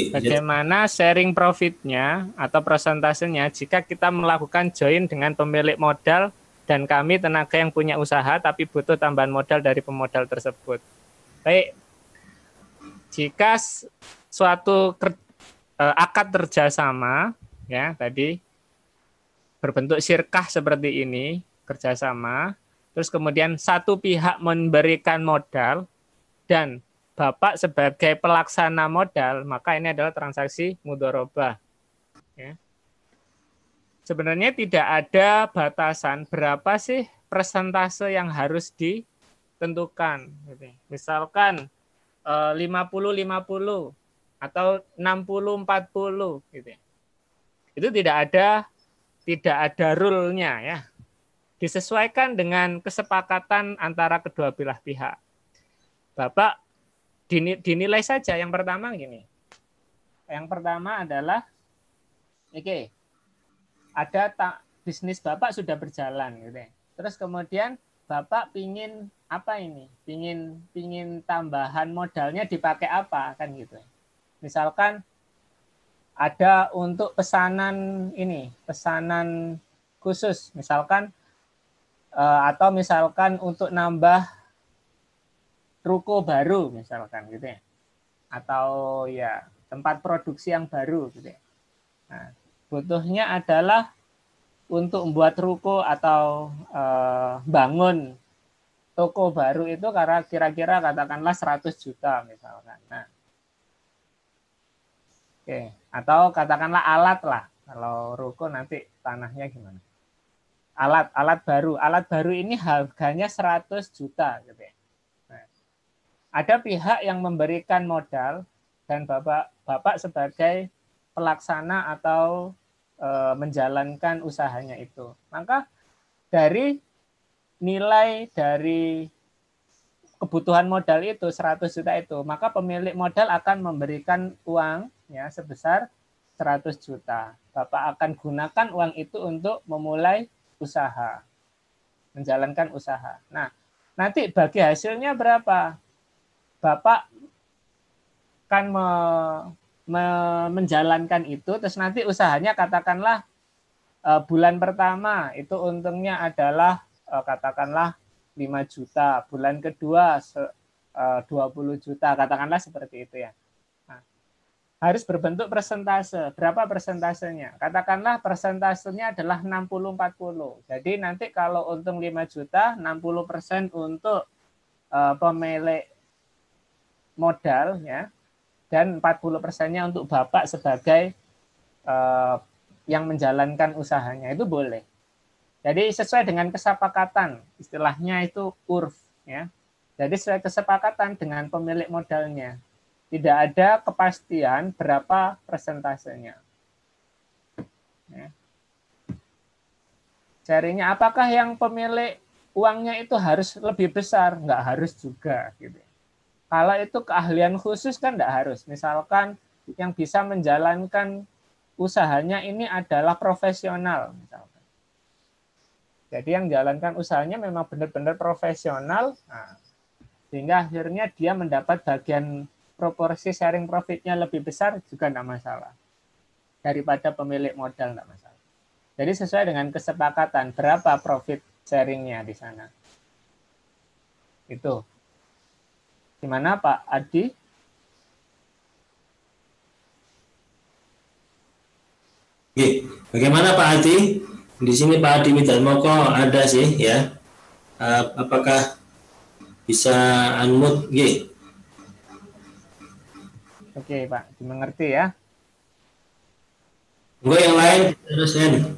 Bagaimana sharing profitnya atau persentasenya jika kita melakukan join dengan pemilik modal dan kami tenaga yang punya usaha tapi butuh tambahan modal dari pemodal tersebut. Baik, jika suatu akad kerjasama ya tadi berbentuk syirkah seperti ini, kerjasama, terus kemudian satu pihak memberikan modal dan Bapak sebagai pelaksana modal, maka ini adalah transaksi mudharabah. Ya. Sebenarnya tidak ada batasan berapa sih persentase yang harus ditentukan. Misalkan 50-50 atau 60-40 gitu. Itu tidak ada rule-nya ya. Disesuaikan dengan kesepakatan antara kedua belah pihak. Bapak dinilai saja yang pertama gini. Yang pertama adalah oke. Ada bisnis Bapak sudah berjalan gitu. Terus kemudian Bapak pingin apa ini? Pingin tambahan modalnya dipakai apa kan gitu. Misalkan ada untuk pesanan khusus misalkan atau misalkan untuk nambah ruko baru misalkan gitu ya. Atau ya tempat produksi yang baru gitu ya. Nah, butuhnya adalah untuk membuat ruko atau bangun toko baru itu karena kira-kira katakanlah 100 juta misalkan. Nah, oke, atau katakanlah alat lah. Kalau ruko nanti tanahnya gimana? Alat baru ini harganya 100 juta gitu ya. Nah, ada pihak yang memberikan modal dan Bapak sebagai pelaksana atau menjalankan usahanya itu. Maka dari nilai dari kebutuhan modal itu 100 juta itu, maka pemilik modal akan memberikan uang ya sebesar 100 juta. Bapak akan gunakan uang itu untuk memulai usaha, menjalankan usaha. Nah, nanti bagi hasilnya berapa? Bapak kan menjalankan itu, terus nanti usahanya katakanlah bulan pertama itu untungnya adalah katakanlah 5 juta, bulan kedua 20 juta, katakanlah seperti itu ya. Nah, harus berbentuk persentase. Berapa persentasenya? Katakanlah persentasenya adalah 60-40. Jadi nanti kalau untung 5 juta, 60% untuk pemilik modal ya, dan 40%-nya untuk Bapak sebagai yang menjalankan usahanya, itu boleh. Jadi sesuai dengan kesepakatan, istilahnya itu urf ya. Jadi sesuai kesepakatan dengan pemilik modalnya. Tidak ada kepastian berapa persentasenya. Ya. Sharingnya apakah yang pemilik uangnya itu harus lebih besar? Enggak harus juga gitu. Kalau itu keahlian khusus kan enggak harus. Misalkan yang bisa menjalankan usahanya ini adalah profesional misalkan. Jadi yang menjalankan usahanya memang benar-benar profesional. Nah, sehingga akhirnya dia mendapat bagian proporsi sharing profitnya lebih besar juga tidak masalah. Daripada pemilik modal tidak masalah. Jadi sesuai dengan kesepakatan berapa profit sharingnya di sana. Itu. Gimana Pak Adi?
Oke. Bagaimana Pak Adi? Di sini Pak Adi Widiatmoko ada sih ya. Apakah bisa unmute?
Oke Pak, dimengerti ya.
Gue yang lain terusin.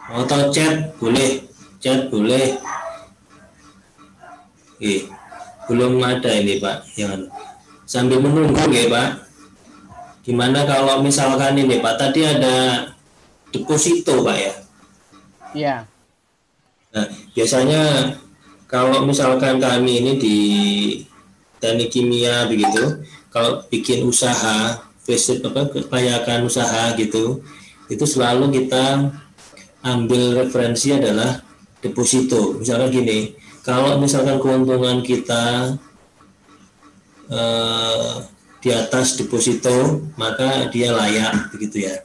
Atau chat boleh. Belum ada ini Pak. Yang sambil menunggu ya Pak. Gimana kalau misalkan ini Pak, tadi ada deposito Pak ya?
Iya.
Nah, biasanya kalau misalkan kami ini di teknik kimia begitu, kalau bikin usaha, kebanyakan usaha gitu, itu selalu kita ambil referensi adalah deposito. Misalkan gini, kalau misalkan keuntungan kita di atas deposito, maka dia layak, begitu ya.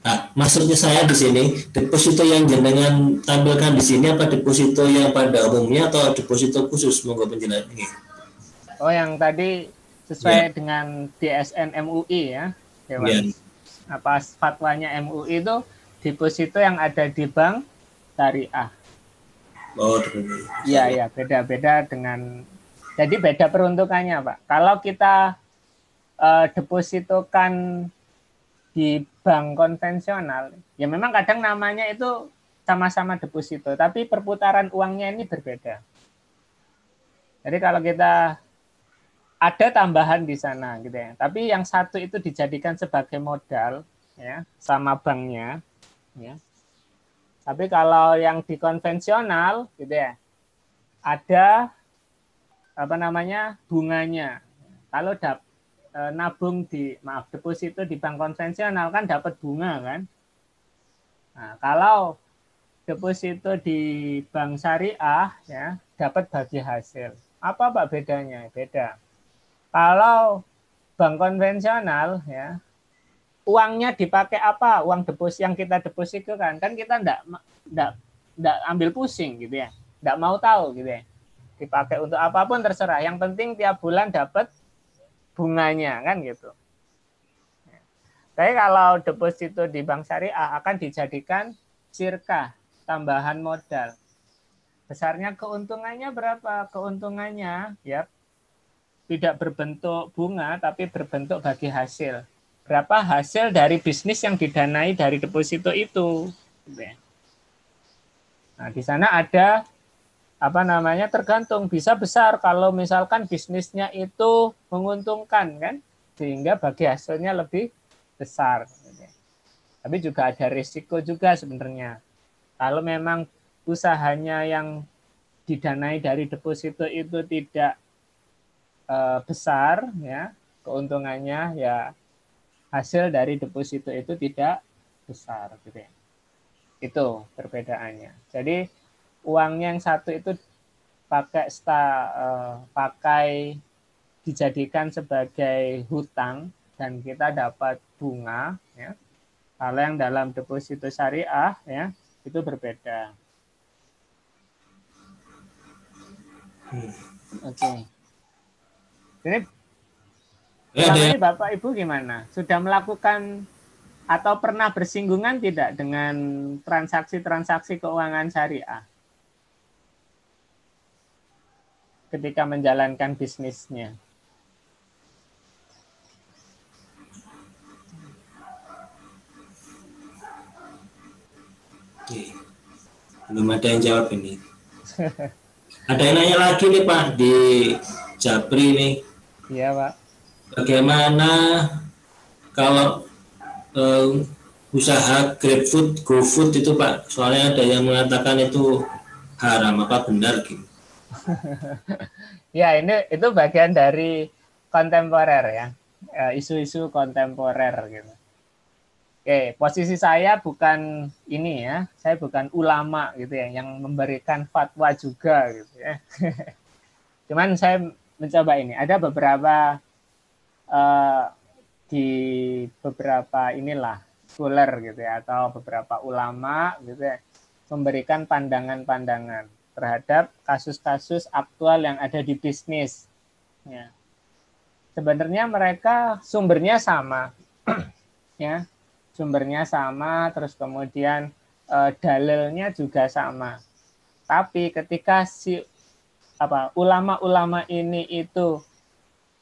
Nah, maksudnya saya di sini, deposito yang jenengan tampilkan di sini apa deposito yang pada umumnya atau deposito khusus? Monggo penjelasan ini.
Oh, yang tadi sesuai dengan DSN MUI ya, Dewan. Apa fatwanya MUI itu deposito yang ada di bank syariah.
Oh,
iya, beda-beda dengan, jadi beda peruntukannya, Pak. Kalau kita depositokan di bank konvensional, ya memang kadang namanya itu sama-sama deposito, tapi perputaran uangnya ini berbeda. Jadi kalau kita ada tambahan di sana gitu ya, tapi yang satu itu dijadikan sebagai modal ya sama banknya ya. Tapi kalau yang di konvensional gitu ya, ada apa namanya bunganya. Kalau nabung deposito di bank konvensional kan dapat bunga kan. Nah, kalau deposito di bank syariah ya dapat bagi hasil. Apa Pak bedanya? Beda. Kalau bank konvensional ya uangnya dipakai apa? Uang deposit yang kita depositokan kan kita enggak ambil pusing gitu ya. Enggak mau tahu gitu ya. Dipakai untuk apapun terserah. Yang penting tiap bulan dapat bunganya kan gitu. Tapi kalau deposito di bank syariah akan dijadikan sirkah, tambahan modal. Besarnya keuntungannya berapa? Keuntungannya ya tidak berbentuk bunga tapi berbentuk bagi hasil. Berapa hasil dari bisnis yang didanai dari deposito itu. Nah, di sana ada apa namanya tergantung, bisa besar kalau misalkan bisnisnya itu menguntungkan kan, sehingga bagi hasilnya lebih besar. Tapi juga ada risiko juga sebenarnya. Kalau memang usahanya yang didanai dari deposito itu tidak besar ya keuntungannya, ya hasil dari deposito itu tidak besar gitu ya. Itu perbedaannya. Jadi uangnya yang satu itu pakai dijadikan sebagai hutang dan kita dapat bunga ya. Kalau yang dalam deposito syariah ya itu berbeda. Oke. Ini Bapak Ibu gimana? Sudah melakukan atau pernah bersinggungan tidak dengan transaksi-transaksi keuangan syariah ketika menjalankan bisnisnya?
Belum ada yang jawab ini. Ada yang nanya lagi nih Pak di Japri nih.
Iya Pak.
Bagaimana kalau usaha GrabFood, GoFood itu Pak? Soalnya ada yang mengatakan itu haram, apa benar gitu?
Ya itu bagian dari kontemporer ya, isu-isu kontemporer gitu. Oke, posisi saya bukan ini ya, saya bukan ulama gitu ya, yang memberikan fatwa juga gitu ya. Cuman saya mencoba ini, ada beberapa di beberapa inilah scholar gitu ya, atau beberapa ulama gitu ya, memberikan pandangan-pandangan terhadap kasus-kasus aktual yang ada di bisnis. Ya. Sebenarnya mereka sumbernya sama, ya. Sumbernya sama, terus kemudian dalilnya juga sama. Tapi ketika ulama-ulama ini itu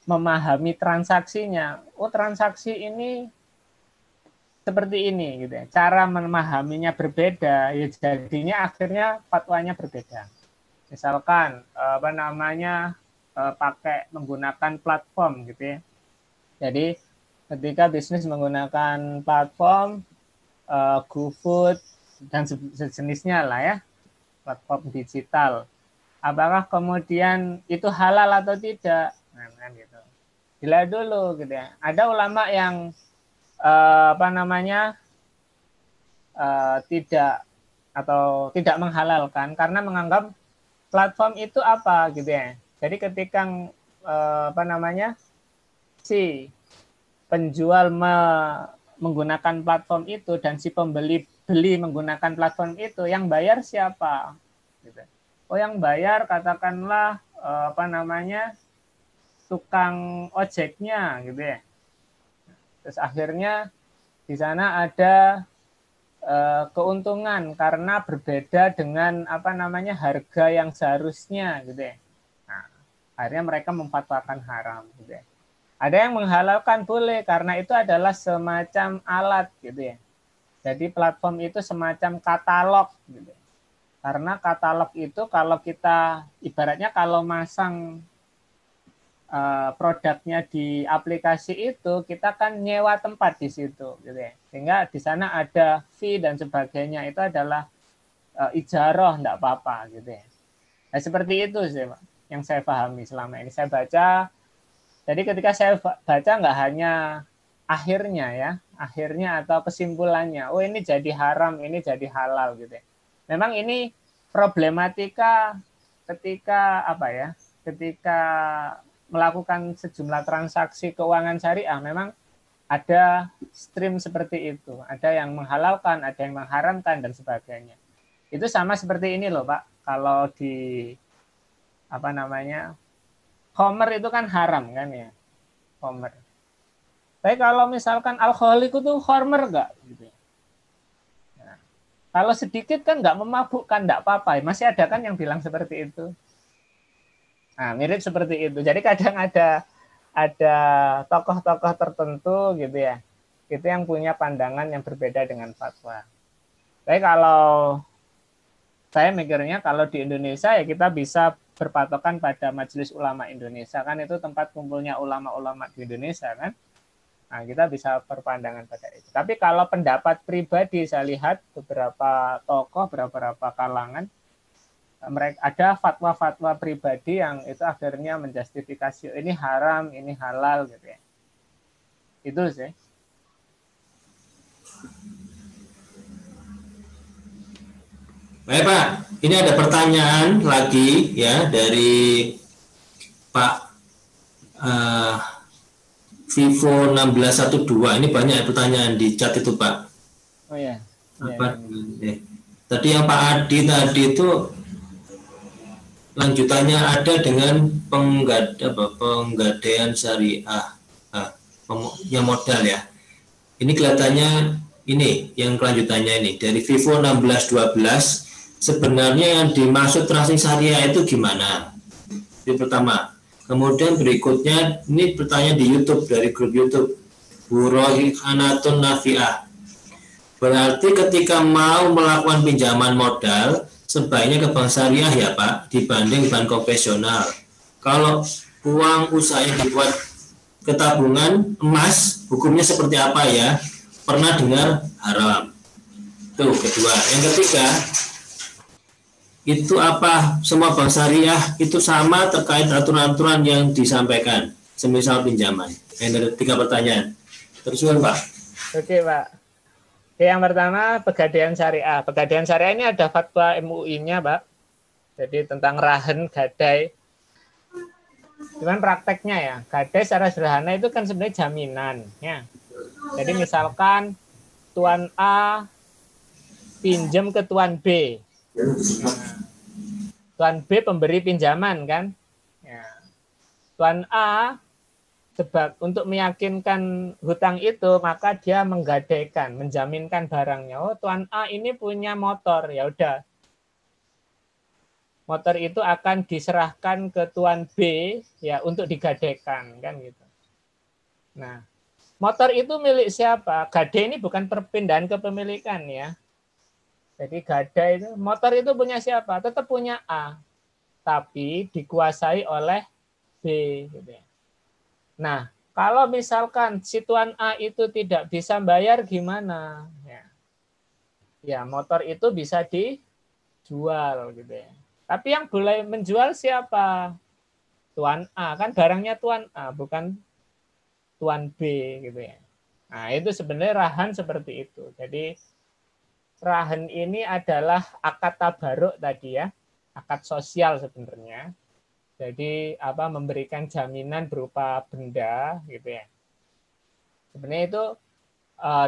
memahami transaksinya, transaksi ini seperti ini gitu ya. Cara memahaminya berbeda, ya jadinya akhirnya fatwanya berbeda. Misalkan pakai menggunakan platform gitu ya. Jadi ketika bisnis menggunakan platform GoFood dan sejenisnya lah ya, platform digital, apakah kemudian itu halal atau tidak? Nah, belakangan kan gitu. Dilihat dulu gitu ya. Ada ulama yang tidak menghalalkan karena menganggap platform itu apa gitu ya. Jadi ketika si penjual menggunakan platform itu dan si pembeli beli menggunakan platform itu, yang bayar siapa? Gitu. Oh, yang bayar katakanlah tukang ojeknya gitu ya. Terus akhirnya di sana ada keuntungan karena berbeda dengan harga yang seharusnya gitu ya. Nah, akhirnya mereka memfatwakan haram gitu ya. Ada yang menghalalkan boleh karena itu adalah semacam alat gitu ya. Jadi platform itu semacam katalog gitu. Karena katalog itu kalau kita ibaratnya kalau masang produknya di aplikasi itu, kita kan nyewa tempat di situ gitu ya. Sehingga di sana ada fee dan sebagainya, itu adalah ijarah, enggak apa-apa gitu ya. Nah, seperti itu sih Pak, yang saya pahami selama ini. Saya baca, jadi ketika saya baca nggak hanya akhirnya atau kesimpulannya, oh ini jadi haram, ini jadi halal gitu ya. Memang ini problematika ketika ketika melakukan sejumlah transaksi keuangan syariah, memang ada stream seperti itu, ada yang menghalalkan, ada yang mengharamkan dan sebagainya. Itu sama seperti ini loh Pak, kalau di Homer itu kan haram kan ya, Homer. Tapi kalau misalkan alkohol itu Homer enggak gitu. Nah, kalau sedikit kan enggak memabukkan, enggak apa-apa. Masih ada kan yang bilang seperti itu. Nah, mirip seperti itu. Jadi kadang ada tokoh-tokoh tertentu gitu ya. Itu yang punya pandangan yang berbeda dengan fatwa. Tapi kalau saya mikirnya kalau di Indonesia ya kita bisa berpatokan pada Majelis Ulama Indonesia, kan itu tempat kumpulnya ulama-ulama di Indonesia kan. Nah, kita bisa berpandangan pada itu. Tapi kalau pendapat pribadi saya lihat beberapa tokoh, beberapa kalangan mereka ada fatwa-fatwa pribadi yang itu akhirnya menjustifikasi ini haram, ini halal gitu ya. Itu sih.
Baik Pak, ini ada pertanyaan lagi ya dari Pak Vivo 1612. Ini banyak pertanyaan di chat itu Pak.
Oh ya.
Tadi yang Pak Adi tadi itu lanjutannya ada dengan penggadaian syariah, yang modal ya. Ini kelihatannya ini yang kelanjutannya ini dari Vivo 1612. Sebenarnya yang dimaksud transaksi syariah itu gimana? Itu pertama. Kemudian berikutnya ini pertanyaan di YouTube dari grup YouTube Burhanatun Nafiah. Berarti ketika mau melakukan pinjaman modal sebaiknya ke bank syariah ya Pak dibanding bank konvensional. Kalau uang usahanya dibuat ke tabungan emas, hukumnya seperti apa ya? Pernah dengar haram. Itu kedua. Yang ketiga, itu apa semua bank syariah itu sama terkait aturan-aturan yang disampaikan semisal pinjaman. Yang ada 3 pertanyaan. Terus Pak.
Oke Pak. Oke, yang pertama pegadaian syariah. Pegadaian syariah ini ada fatwa MUI-nya Pak. Jadi tentang rahan gadai. Cuman prakteknya ya, gadai secara sederhana itu kan sebenarnya jaminan ya. Jadi misalkan Tuan A pinjam ke Tuan B. Nah, Tuan B pemberi pinjaman kan, ya. Tuan A untuk meyakinkan hutang itu maka dia menggadaikan, menjaminkan barangnya. Oh, Tuan A ini punya motor, ya udah. Motor itu akan diserahkan ke Tuan B ya untuk digadaikan kan gitu. Nah, motor itu milik siapa? Gadai ini bukan perpindahan kepemilikan ya. Jadi gadai itu, motor itu punya siapa? Tetap punya A, tapi dikuasai oleh B. Gitu ya. Nah, kalau misalkan si Tuan A itu tidak bisa bayar gimana? Ya, motor itu bisa dijual gitu ya. Tapi yang boleh menjual siapa? tuan A, kan barangnya tuan A, bukan tuan B gitu ya. Nah, itu sebenarnya rahan seperti itu. Jadi rahan ini adalah akad tabaruk tadi ya, akad sosial sebenarnya. Jadi memberikan jaminan berupa benda gitu ya. Sebenarnya itu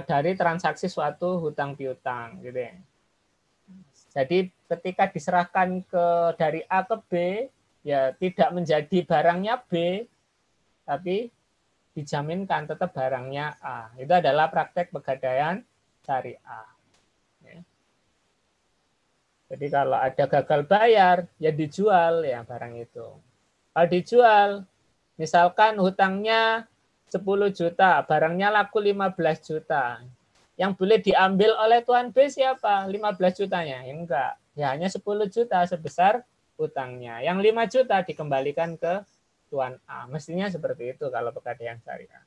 dari transaksi suatu hutang piutang gitu ya. Jadi ketika diserahkan dari A ke B, ya tidak menjadi barangnya B, tapi dijaminkan tetap barangnya A. Itu adalah praktek pegadaian syariah. Ya. Jadi kalau ada gagal bayar, ya dijual ya barang itu. Kalau dijual, misalkan hutangnya 10 juta, barangnya laku 15 juta. Yang boleh diambil oleh tuan B siapa? 15 jutanya? Ya enggak. Ya hanya 10 juta sebesar hutangnya. Yang 5 juta dikembalikan ke tuan A. Mestinya seperti itu kalau pegadaian syariah.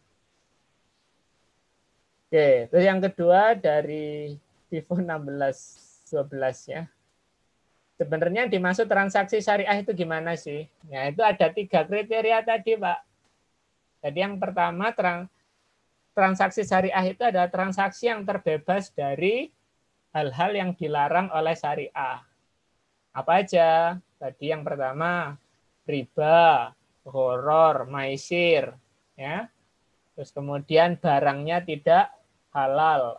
Oke, terus yang kedua dari FIFO 1612 ya. Sebenarnya yang dimaksud transaksi syariah itu gimana sih? Ya itu ada 3 kriteria tadi, Pak. Jadi yang pertama transaksi syariah itu adalah transaksi yang terbebas dari hal-hal yang dilarang oleh syariah. Apa aja? Tadi yang pertama riba, gharar, maisir, ya. Terus kemudian barangnya tidak halal,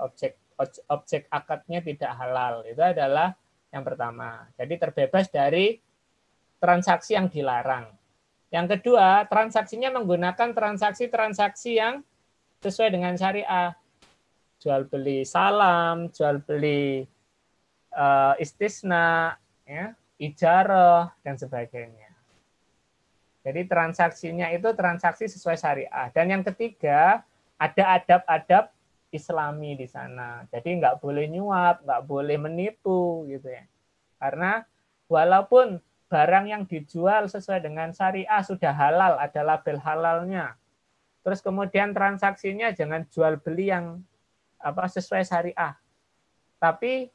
objek akadnya tidak halal. Itu adalah yang pertama. Jadi terbebas dari transaksi yang dilarang. Yang kedua, transaksinya menggunakan transaksi-transaksi yang sesuai dengan syariah. Jual beli salam, jual beli istisna, ya, ijarah, dan sebagainya. Jadi transaksinya itu transaksi sesuai syariah. Dan yang ketiga, ada adab-adab Islami di sana. Jadi nggak boleh nyuap, nggak boleh menipu, gitu ya. Karena walaupun barang yang dijual sesuai dengan syariah sudah halal, ada label halalnya. Terus kemudian transaksinya jangan jual beli yang sesuai syariah. Tapi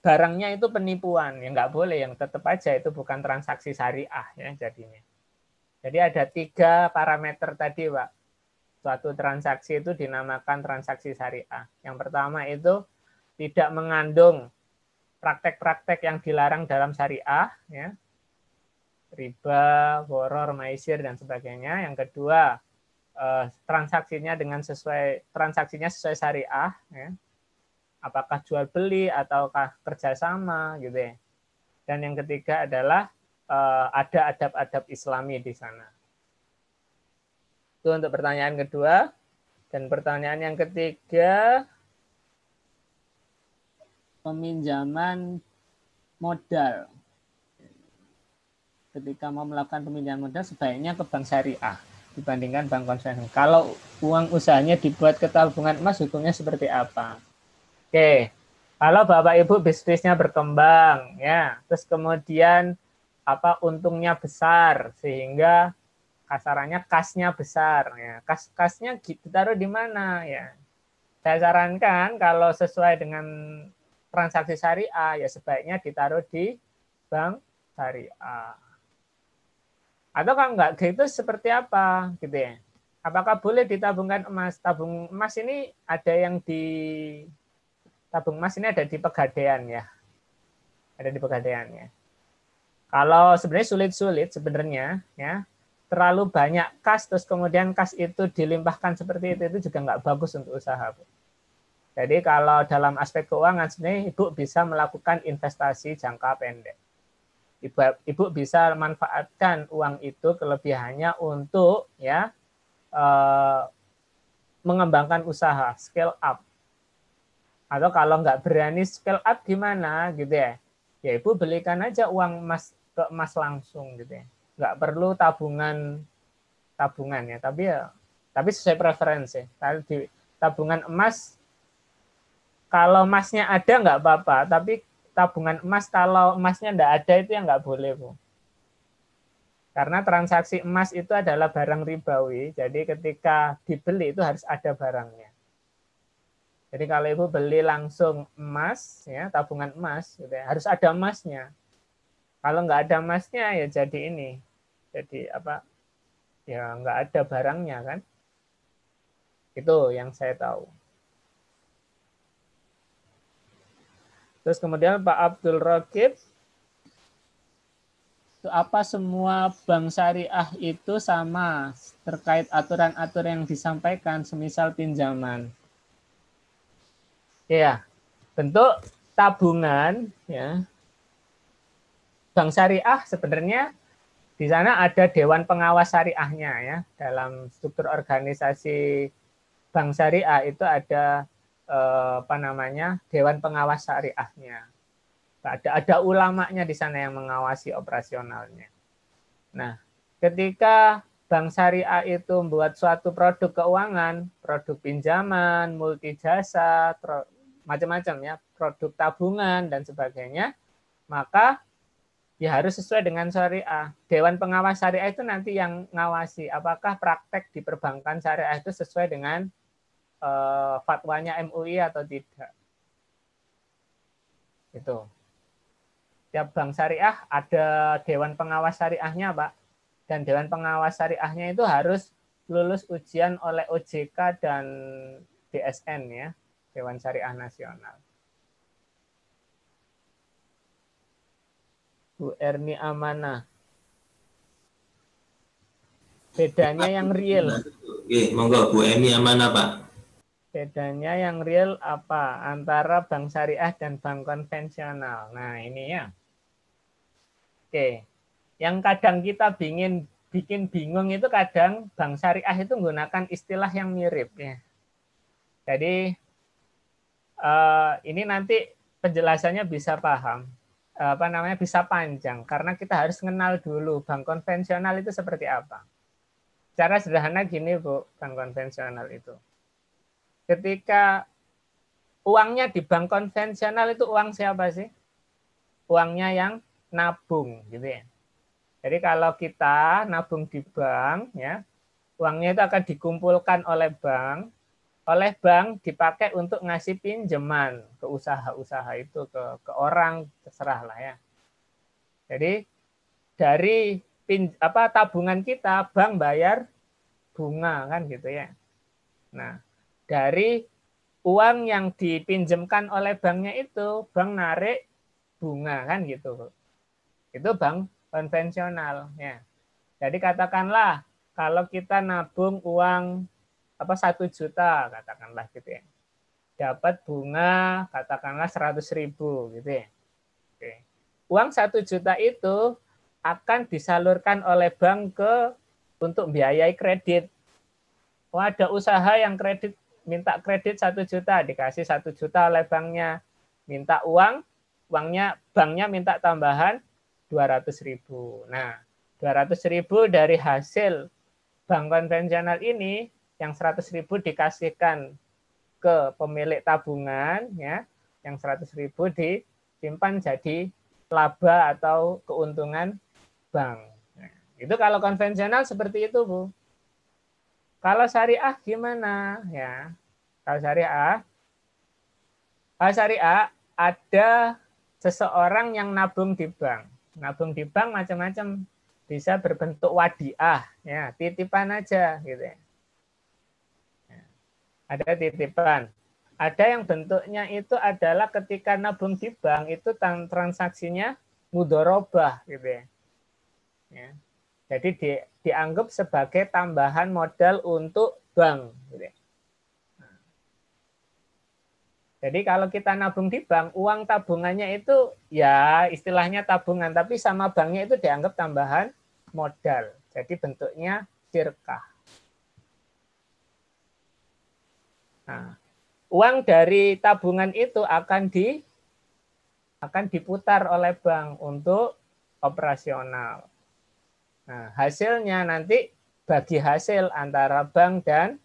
barangnya itu penipuan, ya nggak boleh, yang tetap aja itu bukan transaksi syariah ya jadinya. Jadi ada 3 parameter tadi, Pak. Suatu transaksi itu dinamakan transaksi syariah. Yang pertama itu tidak mengandung praktek-praktek yang dilarang dalam syariah, ya, riba, gharar, maisir dan sebagainya. Yang kedua, transaksinya sesuai syariah, ya. Apakah jual beli ataukah kerjasama gitu ya. Dan yang ketiga adalah ada adab-adab Islami di sana. Itu untuk pertanyaan kedua. Dan pertanyaan yang ketiga, peminjaman modal. Ketika mau melakukan peminjaman modal sebaiknya ke bank syariah dibandingkan bank konvensional. Kalau uang usahanya dibuat ke tabungan emas, hukumnya seperti apa? Oke, kalau Bapak Ibu bisnisnya berkembang, ya, terus kemudian untungnya besar sehingga kasarannya kasnya besar, ya, kasnya ditaruh di mana, ya? Saya sarankan kalau sesuai dengan transaksi syariah, ya sebaiknya ditaruh di bank syariah. Atau kalau enggak gitu seperti apa, gitu ya? Apakah boleh ditabungkan emas? Tabung emas ini ada yang tabung emas ini ada di Pegadaian ya. Ada di Pegadaian ya. Kalau sebenarnya sulit-sulit sebenarnya ya. Terlalu banyak kas terus kemudian kas itu dilimpahkan seperti itu juga nggak bagus untuk usaha. Jadi kalau dalam aspek keuangan sebenarnya Ibu bisa melakukan investasi jangka pendek. Ibu bisa manfaatkan uang itu kelebihannya untuk ya mengembangkan usaha, scale up. Atau kalau nggak berani scale up gimana gitu ya. Ya Ibu belikan aja uang emas ke emas langsung gitu ya. Nggak perlu tabungan ya, tapi sesuai preferensi. Kalau di tabungan emas, kalau emasnya ada nggak apa-apa, tapi tabungan emas kalau emasnya nggak ada itu yang nggak boleh, Bu. Karena transaksi emas itu adalah barang ribawi, jadi ketika dibeli itu harus ada barangnya. Jadi kalau Ibu beli langsung emas, ya tabungan emas, gitu ya, harus ada emasnya. Kalau nggak ada emasnya ya jadi ini. Jadi apa? Ya nggak ada barangnya kan. Itu yang saya tahu. Terus kemudian Pak Abdul Raqib, apa semua bank syariah itu sama terkait aturan-aturan yang disampaikan semisal pinjaman? Ya, bentuk tabungan ya. Bank syariah sebenarnya di sana ada dewan pengawas syariahnya ya. Dalam struktur organisasi bank syariah itu ada apa namanya? Dewan pengawas syariahnya. Ada ulamanya di sana yang mengawasi operasionalnya. Nah, ketika bank syariah itu membuat suatu produk keuangan, produk pinjaman, multi jasa, macam-macam ya, produk tabungan dan sebagainya, maka ya harus sesuai dengan syariah. Dewan pengawas syariah itu nanti yang ngawasi apakah praktek di perbankan syariah itu sesuai dengan fatwanya MUI atau tidak. Itu. Tiap bank syariah ada dewan pengawas syariahnya, Pak. Dan dewan pengawas syariahnya itu harus lulus ujian oleh OJK dan DSN ya, Dewan Syariah Nasional. Bu Erni Amanah. Bedanya yang real.
Oke, monggo Bu Erni Amanah, Pak.
Bedanya yang real apa antara bank syariah dan bank konvensional? Nah, ini ya. Oke, yang kadang kita bikin bingung itu kadang bank syariah itu menggunakan istilah yang mirip ya. Jadi ini nanti penjelasannya bisa paham, apa namanya bisa panjang karena kita harus kenal dulu bank konvensional itu seperti apa. Cara sederhana gini Bu, bank konvensional itu. Ketika uangnya di bank konvensional itu uang siapa sih? Uangnya yang nabung gitu ya. Jadi kalau kita nabung di bank ya, uangnya itu akan dikumpulkan oleh bank dipakai untuk ngasih pinjaman ke usaha-usaha itu ke orang terserah lah ya. Jadi dari tabungan kita bank bayar bunga kan gitu ya. Nah, dari uang yang dipinjamkan oleh banknya itu bank narik bunga kan gitu. Itu bank konvensional ya. Jadi katakanlah kalau kita nabung uang 1 juta katakanlah gitu ya. Dapat bunga katakanlah 100.000 gitu ya. Oke. Uang 1 juta itu akan disalurkan oleh bank untuk biayai kredit. Ada usaha yang minta kredit 1 juta, dikasih 1 juta oleh banknya. Minta banknya minta tambahan 200.000. Nah, 200.000 dari hasil bank konvensional ini yang 100.000 dikasihkan ke pemilik tabungan ya, yang 100.000 disimpan jadi laba atau keuntungan bank. Nah, itu kalau konvensional seperti itu, Bu. Kalau syariah gimana ya? Kalau syariah ada seseorang yang nabung di bank. Nabung di bank macam-macam, bisa berbentuk wadiah ya, titipan aja gitu ya. Ada titipan. Ada yang bentuknya itu adalah ketika nabung di bank itu transaksinya mudorobah gitu ya. Ya. Jadi dianggap sebagai tambahan modal untuk bank gitu ya. Jadi kalau kita nabung di bank, uang tabungannya itu ya istilahnya tabungan, tapi sama banknya itu dianggap tambahan modal. Jadi bentuknya sirkah. Nah, uang dari tabungan itu akan diputar oleh bank untuk operasional. Nah, hasilnya nanti bagi hasil antara bank dan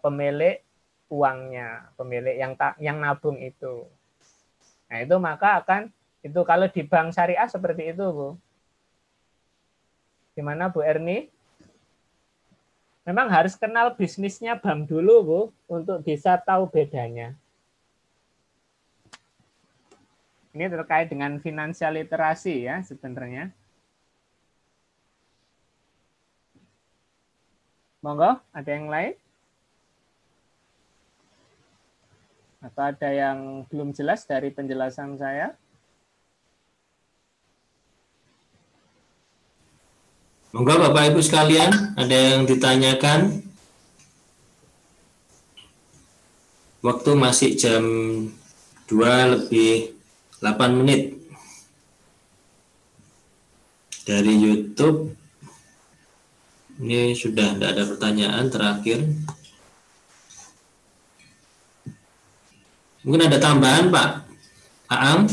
pemilik uangnya, pemilik yang nabung itu. Nah, itu maka itu kalau di bank syariah seperti itu, Bu. Gimana Bu Erni? Memang harus kenal bisnisnya bank dulu, Bu, untuk bisa tahu bedanya. Ini terkait dengan finansial literasi ya sebenarnya. Monggo, ada yang lain? Atau ada yang belum jelas dari penjelasan saya?
Monggo Bapak Ibu sekalian, ada yang ditanyakan? Waktu masih jam 2:08 dari YouTube. Ini sudah tidak ada pertanyaan terakhir. Mungkin ada tambahan Pak Aang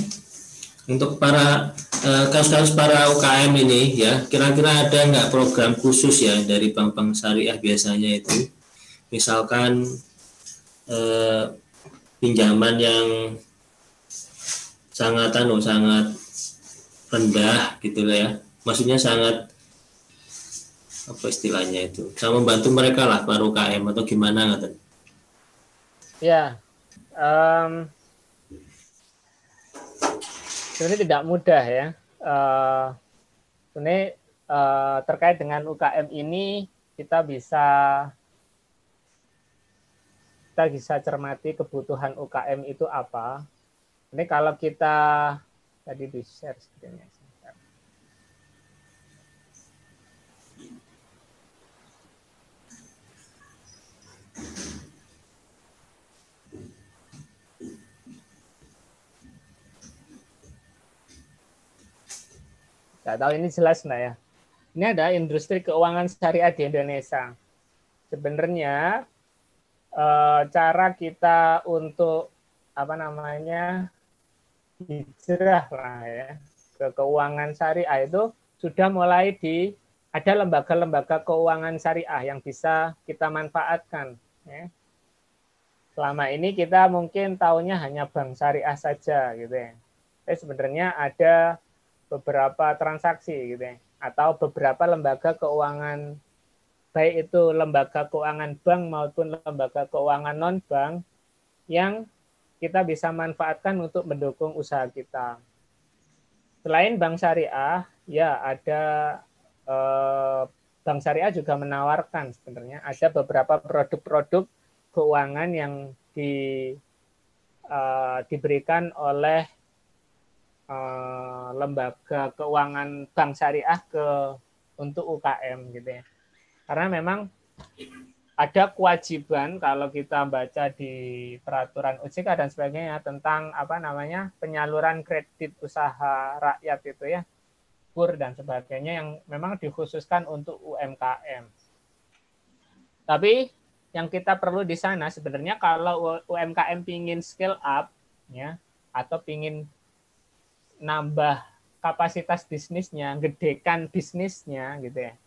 untuk para kasus-kasus para UKM ini ya, kira-kira ada nggak program khusus ya dari bank-bank syariah biasanya itu, misalkan pinjaman yang sangat rendah gitu lah ya, maksudnya sangat apa istilahnya itu, sama membantu mereka lah para UKM atau gimana nggak?
Ya, sebenarnya tidak mudah ya. Sebenarnya terkait dengan UKM ini kita bisa cermati kebutuhan UKM itu apa. Ini kalau kita tadi di share screen-nya. Nggak tahu ini jelas nggak ya? Ini ada industri keuangan syariah di Indonesia. Sebenarnya cara kita untuk hijrah lah ya ke keuangan syariah itu sudah mulai ada lembaga-lembaga keuangan syariah yang bisa kita manfaatkan. Ya. Selama ini kita mungkin taunya hanya bank syariah saja gitu ya. Tapi sebenarnya ada beberapa transaksi gitu ya, atau beberapa lembaga keuangan, baik itu lembaga keuangan bank maupun lembaga keuangan non-bank yang kita bisa manfaatkan untuk mendukung usaha kita. Selain bank syariah, ya ada bank syariah juga menawarkan sebenarnya ada beberapa produk-produk keuangan yang diberikan oleh lembaga keuangan bank syariah untuk UKM gitu ya. Karena memang ada kewajiban kalau kita baca di peraturan OJK dan sebagainya tentang penyaluran kredit usaha rakyat itu ya, KUR dan sebagainya yang memang dikhususkan untuk UMKM. Tapi yang kita perlu di sana sebenarnya kalau UMKM pingin scale up ya, atau pingin nambah kapasitas bisnisnya, gedekan bisnisnya gitu ya.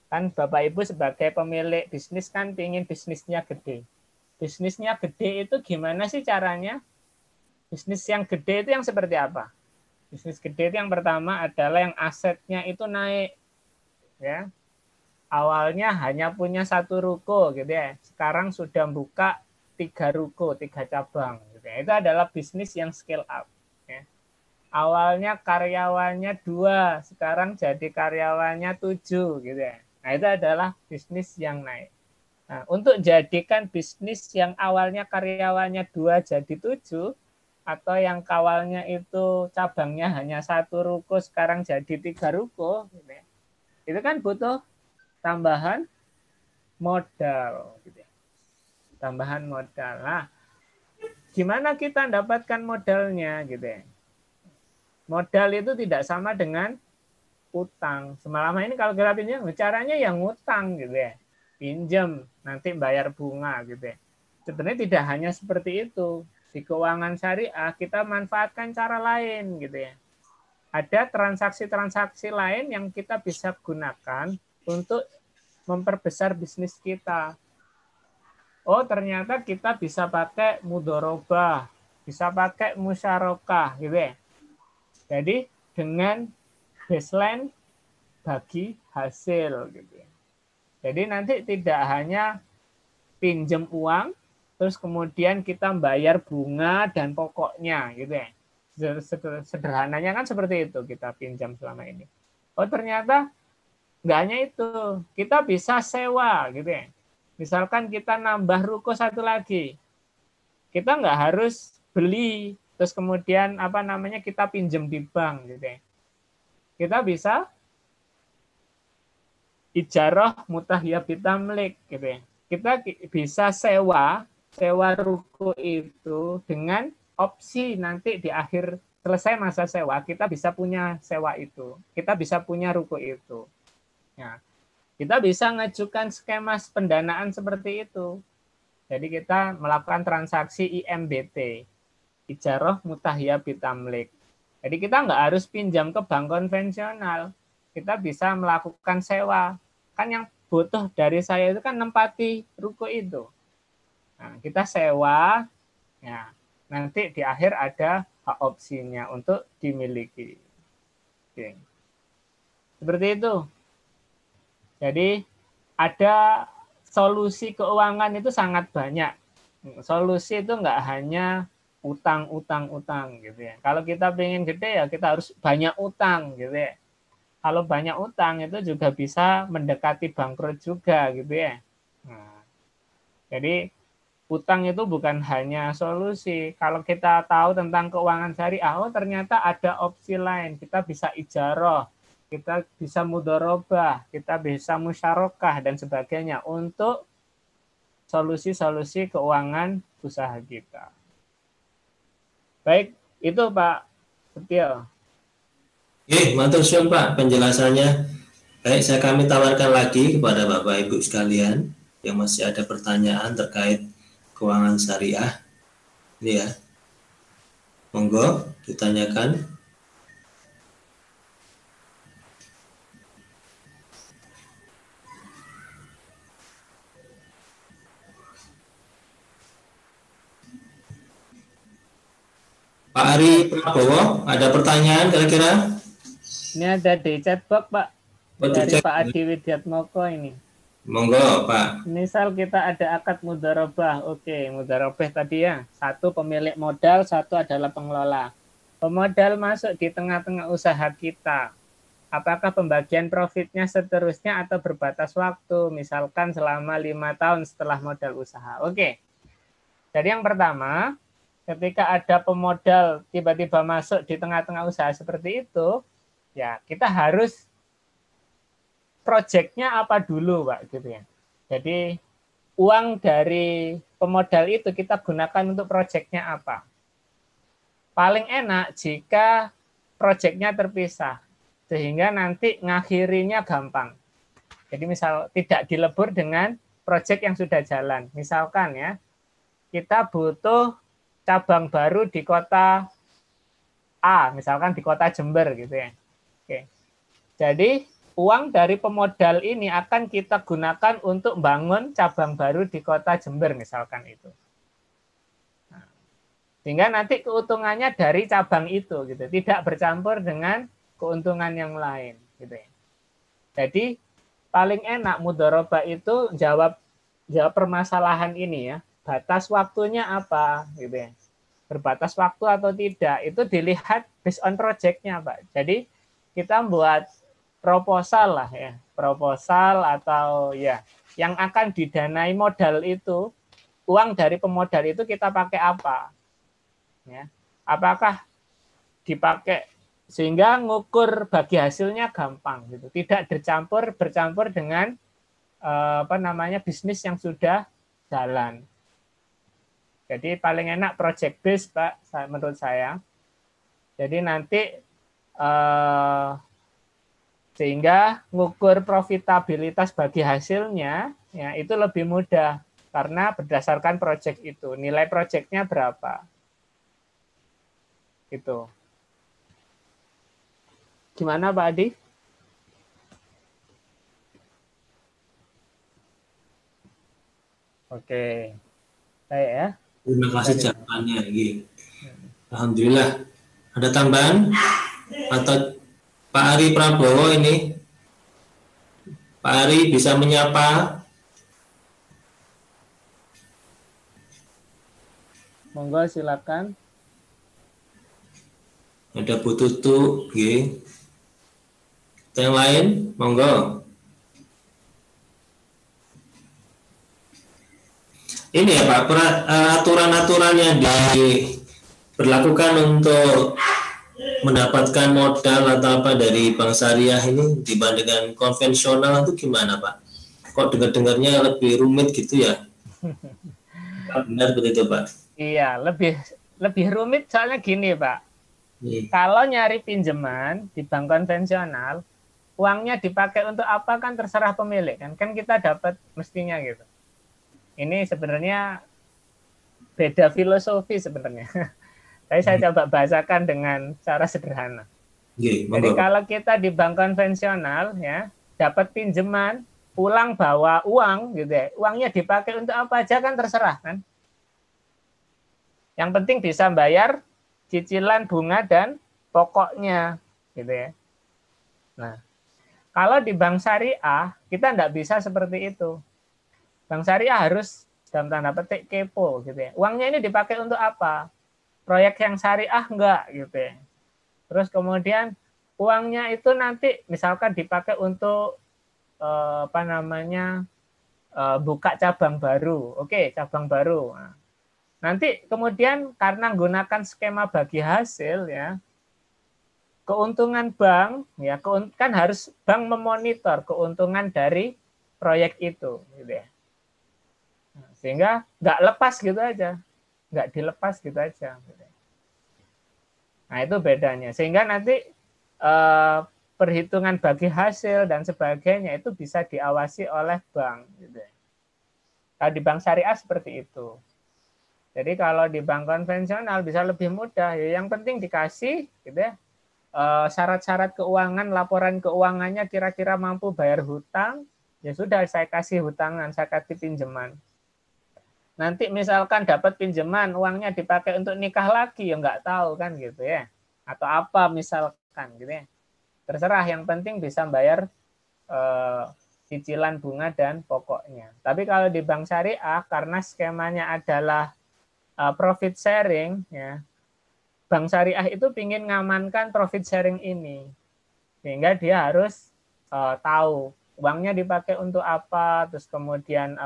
Kan Bapak Ibu sebagai pemilik bisnis kan pingin bisnisnya gede. Bisnisnya gede itu gimana sih caranya? Bisnis yang gede itu yang seperti apa? Bisnis gede itu yang pertama adalah yang asetnya itu naik ya. Awalnya hanya punya 1 ruko gitu ya. Sekarang sudah buka 3 ruko, 3 cabang gitu ya. Itu adalah bisnis yang scale up ya. Awalnya karyawannya 2, sekarang jadi karyawannya 7 gitu ya. Nah, itu adalah bisnis yang naik. Nah, untuk jadikan bisnis yang awalnya karyawannya 2 jadi 7 atau yang awalnya itu cabangnya hanya 1 ruko sekarang jadi 3 ruko gitu ya. Itu kan butuh tambahan modal gitu ya. Tambahan modal. Nah, gimana kita dapatkan modalnya gitu ya. Modal itu tidak sama dengan utang. Selama ini kalau kita pinjam, caranya yang ngutang gitu ya. Pinjam, nanti bayar bunga gitu ya. Sebenarnya tidak hanya seperti itu. Di keuangan syariah kita manfaatkan cara lain gitu ya. Ada transaksi-transaksi lain yang kita bisa gunakan untuk memperbesar bisnis kita. Oh, ternyata kita bisa pakai mudharabah, bisa pakai musyarakah gitu ya. Jadi dengan baseline bagi hasil gitu ya. Jadi nanti tidak hanya pinjam uang terus kemudian kita bayar bunga dan pokoknya gitu ya. Sederhananya kan seperti itu kita pinjam selama ini. Oh ternyata nggak hanya itu, kita bisa sewa gitu ya. Misalkan kita nambah ruko satu lagi, kita nggak harus beli terus kemudian kita pinjam di bank gitu ya. Kita bisa ijarah mutahiyah bitamlik gitu ya. Kita bisa sewa ruko itu dengan opsi nanti di akhir selesai masa sewa kita bisa punya sewa itu, kita bisa punya ruko itu. Ya, kita bisa ngajukan skema pendanaan seperti itu. Jadi kita melakukan transaksi IMBT, ijarah mutahiyah bitamlik. Jadi kita nggak harus pinjam ke bank konvensional, kita bisa melakukan sewa. Kan yang butuh dari saya itu kan nempati ruko itu. Nah, kita sewa, ya. Nanti di akhir ada hak opsinya untuk dimiliki. Oke. Seperti itu. Jadi ada solusi keuangan itu sangat banyak. Solusi itu nggak hanya utang gitu ya. Kalau kita pengen gede ya kita harus banyak utang gitu ya. Kalau banyak utang itu juga bisa mendekati bangkrut juga gitu ya. Nah, jadi utang itu bukan hanya solusi. Kalau kita tahu tentang keuangan syariah, oh ternyata ada opsi lain. Kita bisa ijarah, kita bisa mudharabah, kita bisa musyarakah dan sebagainya untuk solusi-solusi keuangan usaha kita. Baik, itu Pak Setio.
Oke, matur suwun Pak penjelasannya. Baik, kami tawarkan lagi kepada Bapak Ibu sekalian yang masih ada pertanyaan terkait keuangan syariah. Ini ya. Monggo ditanyakan. Pak Ari Prabowo, ada pertanyaan kira-kira?
Ini ada di chatbox Pak, dari Pak Adi Widiatmoko ini.
Monggo Pak.
Misal kita ada akad mudharabah, oke, mudharabah tadi ya, satu pemilik modal, satu adalah pengelola. Pemodal masuk di tengah-tengah usaha kita. Apakah pembagian profitnya seterusnya atau berbatas waktu, misalkan selama 5 tahun setelah modal usaha. Oke. Jadi yang pertama, ketika ada pemodal tiba-tiba masuk di tengah-tengah usaha seperti itu, ya kita harus proyeknya apa dulu, Pak, gitu ya. Jadi uang dari pemodal itu kita gunakan untuk proyeknya apa. Paling enak jika proyeknya terpisah, sehingga nanti ngakhirinya gampang. Jadi misal tidak dilebur dengan proyek yang sudah jalan. Misalkan ya, kita butuh cabang baru di kota A, misalkan di kota Jember gitu ya. Oke. Jadi uang dari pemodal ini akan kita gunakan untuk bangun cabang baru di kota Jember misalkan itu. Nah, sehingga nanti keuntungannya dari cabang itu gitu, tidak bercampur dengan keuntungan yang lain gitu ya. Jadi paling enak mudharabah itu jawab permasalahan ini ya. Batas waktunya apa gitu ya. Berbatas waktu atau tidak itu dilihat based on project-nya, Pak. Jadi kita buat proposal lah ya, proposal atau ya yang akan didanai modal itu, uang dari pemodal itu kita pakai apa? Ya. Apakah dipakai sehingga ngukur bagi hasilnya gampang gitu, tidak bercampur dengan bisnis yang sudah jalan. Jadi paling enak project base, Pak, menurut saya. Jadi nanti sehingga ngukur profitabilitas bagi hasilnya ya itu lebih mudah karena berdasarkan project itu, nilai projectnya berapa. Gitu. Gimana Pak Adi? Oke. Baik ya.
Terima kasih jawabannya. Alhamdulillah. Ada tambahan atau Pak Ari Prabowo ini? Pak Ari bisa menyapa?
Monggo silakan.
Ada Bu Tutu, nggih. Yang lain, monggo. Ini ya Pak, aturan-aturan yang diberlakukan untuk mendapatkan modal atau apa dari bank syariah ini dibandingkan konvensional itu gimana Pak? Kok dengar-dengarnya lebih rumit gitu ya? Benar seperti itu Pak?
Iya, lebih rumit soalnya gini Pak. Kalau nyari pinjaman di bank konvensional, uangnya dipakai untuk apa kan terserah pemilik kan kita dapat mestinya gitu. Ini sebenarnya beda filosofi sebenarnya. Tapi saya coba bahasakan dengan cara sederhana. Jadi kalau kita di bank konvensional ya dapat pinjaman, pulang bawa uang gitu ya, uangnya dipakai untuk apa aja kan terserah kan. Yang penting bisa bayar cicilan bunga dan pokoknya gitu ya. Nah, kalau di bank syariah kita tidak bisa seperti itu. Bank syariah harus dalam tanda petik kepo gitu ya. Uangnya ini dipakai untuk apa? Proyek yang syariah enggak gitu ya. Terus kemudian uangnya itu nanti misalkan dipakai untuk buka cabang baru. Oke, cabang baru. Nah, nanti kemudian karena menggunakan skema bagi hasil ya, keuntungan bank ya kan harus bank memonitor keuntungan dari proyek itu gitu ya. Nah, sehingga nggak lepas gitu aja, nggak dilepas gitu aja. Nah itu bedanya. Sehingga nanti perhitungan bagi hasil dan sebagainya itu bisa diawasi oleh bank. Gitu. Kalau di bank syariah seperti itu. Jadi kalau di bank konvensional bisa lebih mudah. Ya, yang penting dikasih, gitu ya, syarat-syarat keuangan, laporan keuangannya kira-kira mampu bayar hutang. Ya sudah saya kasih hutangan, saya kasih pinjaman. Nanti misalkan dapat pinjaman, uangnya dipakai untuk nikah lagi, ya nggak tahu kan gitu ya. Atau apa misalkan gitu ya. Terserah, yang penting bisa bayar cicilan bunga dan pokoknya. Tapi kalau di bank syariah, karena skemanya adalah profit sharing, ya, bank syariah itu ingin ngamankan profit sharing ini. Sehingga dia harus tahu uangnya dipakai untuk apa, terus kemudian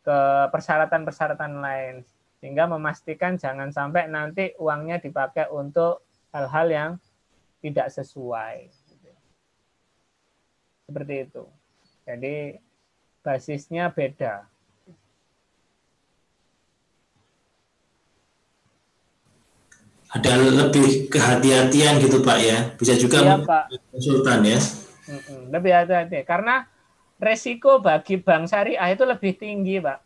ke persyaratan-persyaratan lain, sehingga memastikan jangan sampai nanti uangnya dipakai untuk hal-hal yang tidak sesuai. Seperti itu. Jadi basisnya beda.
Ada lebih kehati-hatian gitu Pak ya. Bisa juga
iya, Pak.
Konsultan ya.
Lebih hati-hati karena resiko bagi bank syariah itu lebih tinggi, Pak.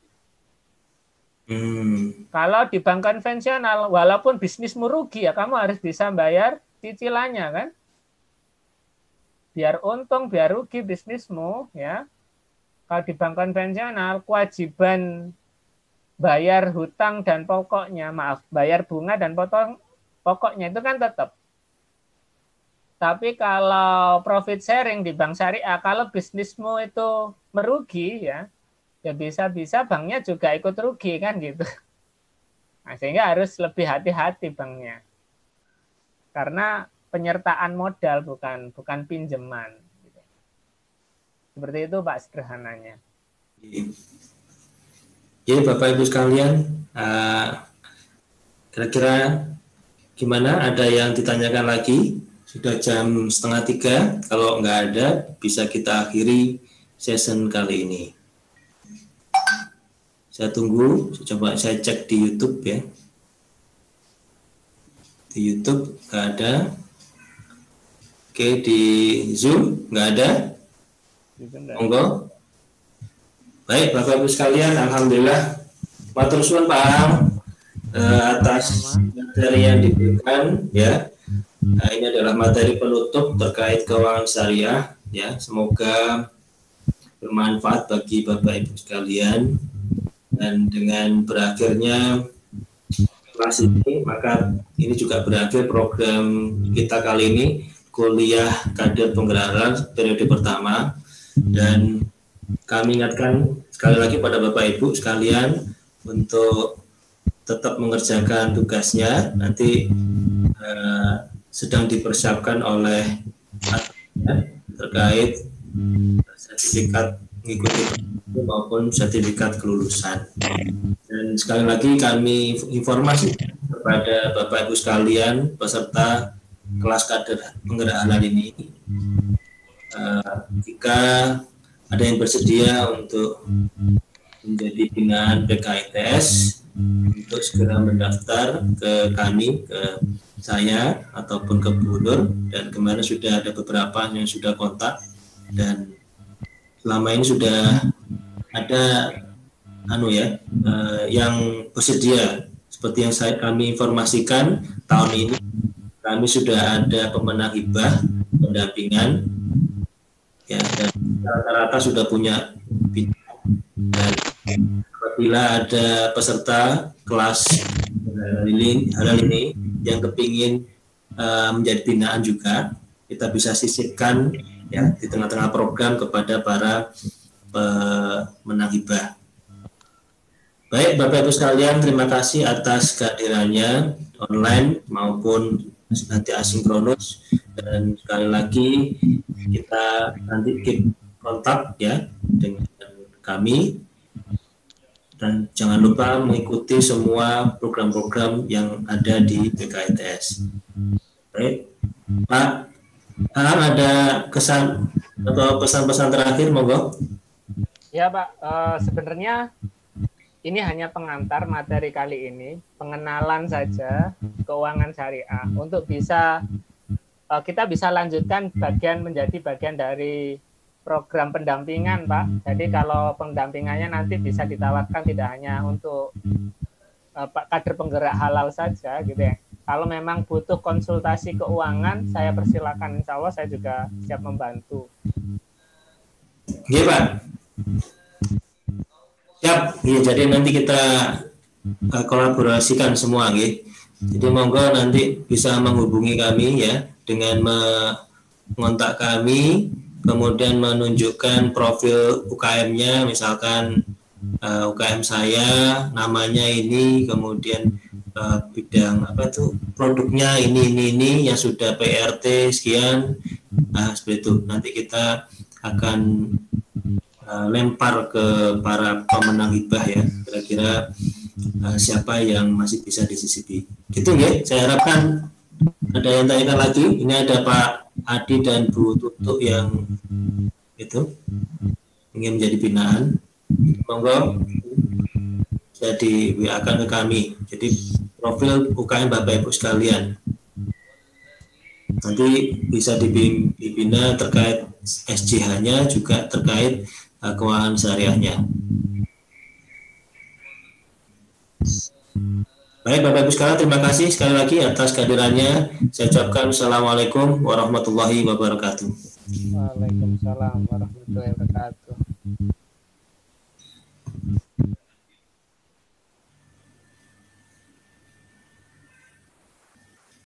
Kalau di bank konvensional, walaupun bisnismu rugi ya, kamu harus bisa bayar cicilannya kan. Biar untung, biar rugi bisnismu ya. Kalau di bank konvensional, kewajiban bayar hutang dan pokoknya, bayar bunga dan pokoknya itu kan tetap. Tapi kalau profit sharing di bank syariah, kalau bisnismu itu merugi ya bisa-bisa banknya juga ikut rugi kan gitu. Nah, sehingga harus lebih hati-hati banknya. Karena penyertaan modal bukan pinjaman. Seperti itu Pak sederhananya.
Jadi Bapak Ibu sekalian, kira-kira gimana? Ada yang ditanyakan lagi? Sudah jam 2:30, kalau nggak ada bisa kita akhiri session kali ini. Saya tunggu, coba saya cek di YouTube ya. Di YouTube nggak ada. Oke, di Zoom nggak ada. Monggo. Baik, Bapak Ibu sekalian, alhamdulillah. Matur suwun Pak atas materi yang diberikan ya. Nah, ini adalah materi penutup terkait keuangan syariah ya. Semoga bermanfaat bagi Bapak Ibu sekalian. Dan dengan berakhirnya kelas ini, maka ini juga berakhir program kita kali ini, kuliah kader penggerak periode pertama. Dan kami ingatkan sekali lagi pada Bapak Ibu sekalian untuk tetap mengerjakan tugasnya. Nanti sedang dipersiapkan oleh terkait sertifikat mengikuti maupun sertifikat kelulusan. Dan sekali lagi kami informasi kepada Bapak Ibu sekalian peserta kelas kader penggerak halal ini, jika ada yang bersedia untuk menjadi binaan PKITS, untuk segera mendaftar ke kami, ke saya ataupun ke Bu Nur, dan kemarin sudah ada beberapa yang sudah kontak, dan selama ini sudah ada yang bersedia. Seperti yang kami informasikan, tahun ini kami sudah ada pemenang hibah pendampingan, ya, dan rata-rata sudah punya bidang. Dan apabila ada peserta kelas halal ini yang kepingin menjadi binaan juga, kita bisa sisipkan ya di tengah-tengah program kepada para pemenang hibah. Baik Bapak Ibu sekalian, terima kasih atas kehadirannya online maupun nanti asinkronus, dan sekali lagi kita nanti keep kontak ya dengan kami, dan jangan lupa mengikuti semua program-program yang ada di PKITS. Baik, Pak, ada kesan atau pesan-pesan terakhir, monggo.
Ya Pak, sebenarnya ini hanya pengantar materi kali ini, pengenalan saja keuangan syariah untuk bisa kita bisa lanjutkan menjadi bagian dari program pendampingan, Pak. Jadi kalau pendampingannya nanti bisa ditawarkan tidak hanya untuk kader penggerak halal saja, gitu ya. Kalau memang butuh konsultasi keuangan, saya persilakan. Insya Allah saya juga siap membantu.
Iya Pak. Siap. Ya, jadi nanti kita kolaborasikan semua, gitu. Jadi monggo nanti bisa menghubungi kami ya dengan mengontak kami, kemudian menunjukkan profil UKM-nya, misalkan UKM saya namanya ini, kemudian bidang apa tuh produknya ini yang sudah PRT sekian, seperti itu. Nanti kita akan lempar ke para pemenang hibah ya, kira-kira siapa yang masih bisa disisipi. Gitu ya, saya harapkan ada yang tanyakan lagi. Ini ada Pak Adi dan Bu Tutuk yang itu ingin menjadi binaan. Monggo jadi WA-kan ke kami. Jadi profil UKM Bapak Ibu sekalian. Nanti bisa dibina terkait SJH-nya, juga terkait keuangan syariahnya. Baik Bapak Ibu sekalian, terima kasih sekali lagi atas kehadirannya. Saya ucapkan Assalamualaikum warahmatullahi wabarakatuh.
Waalaikumsalam warahmatullahi wabarakatuh.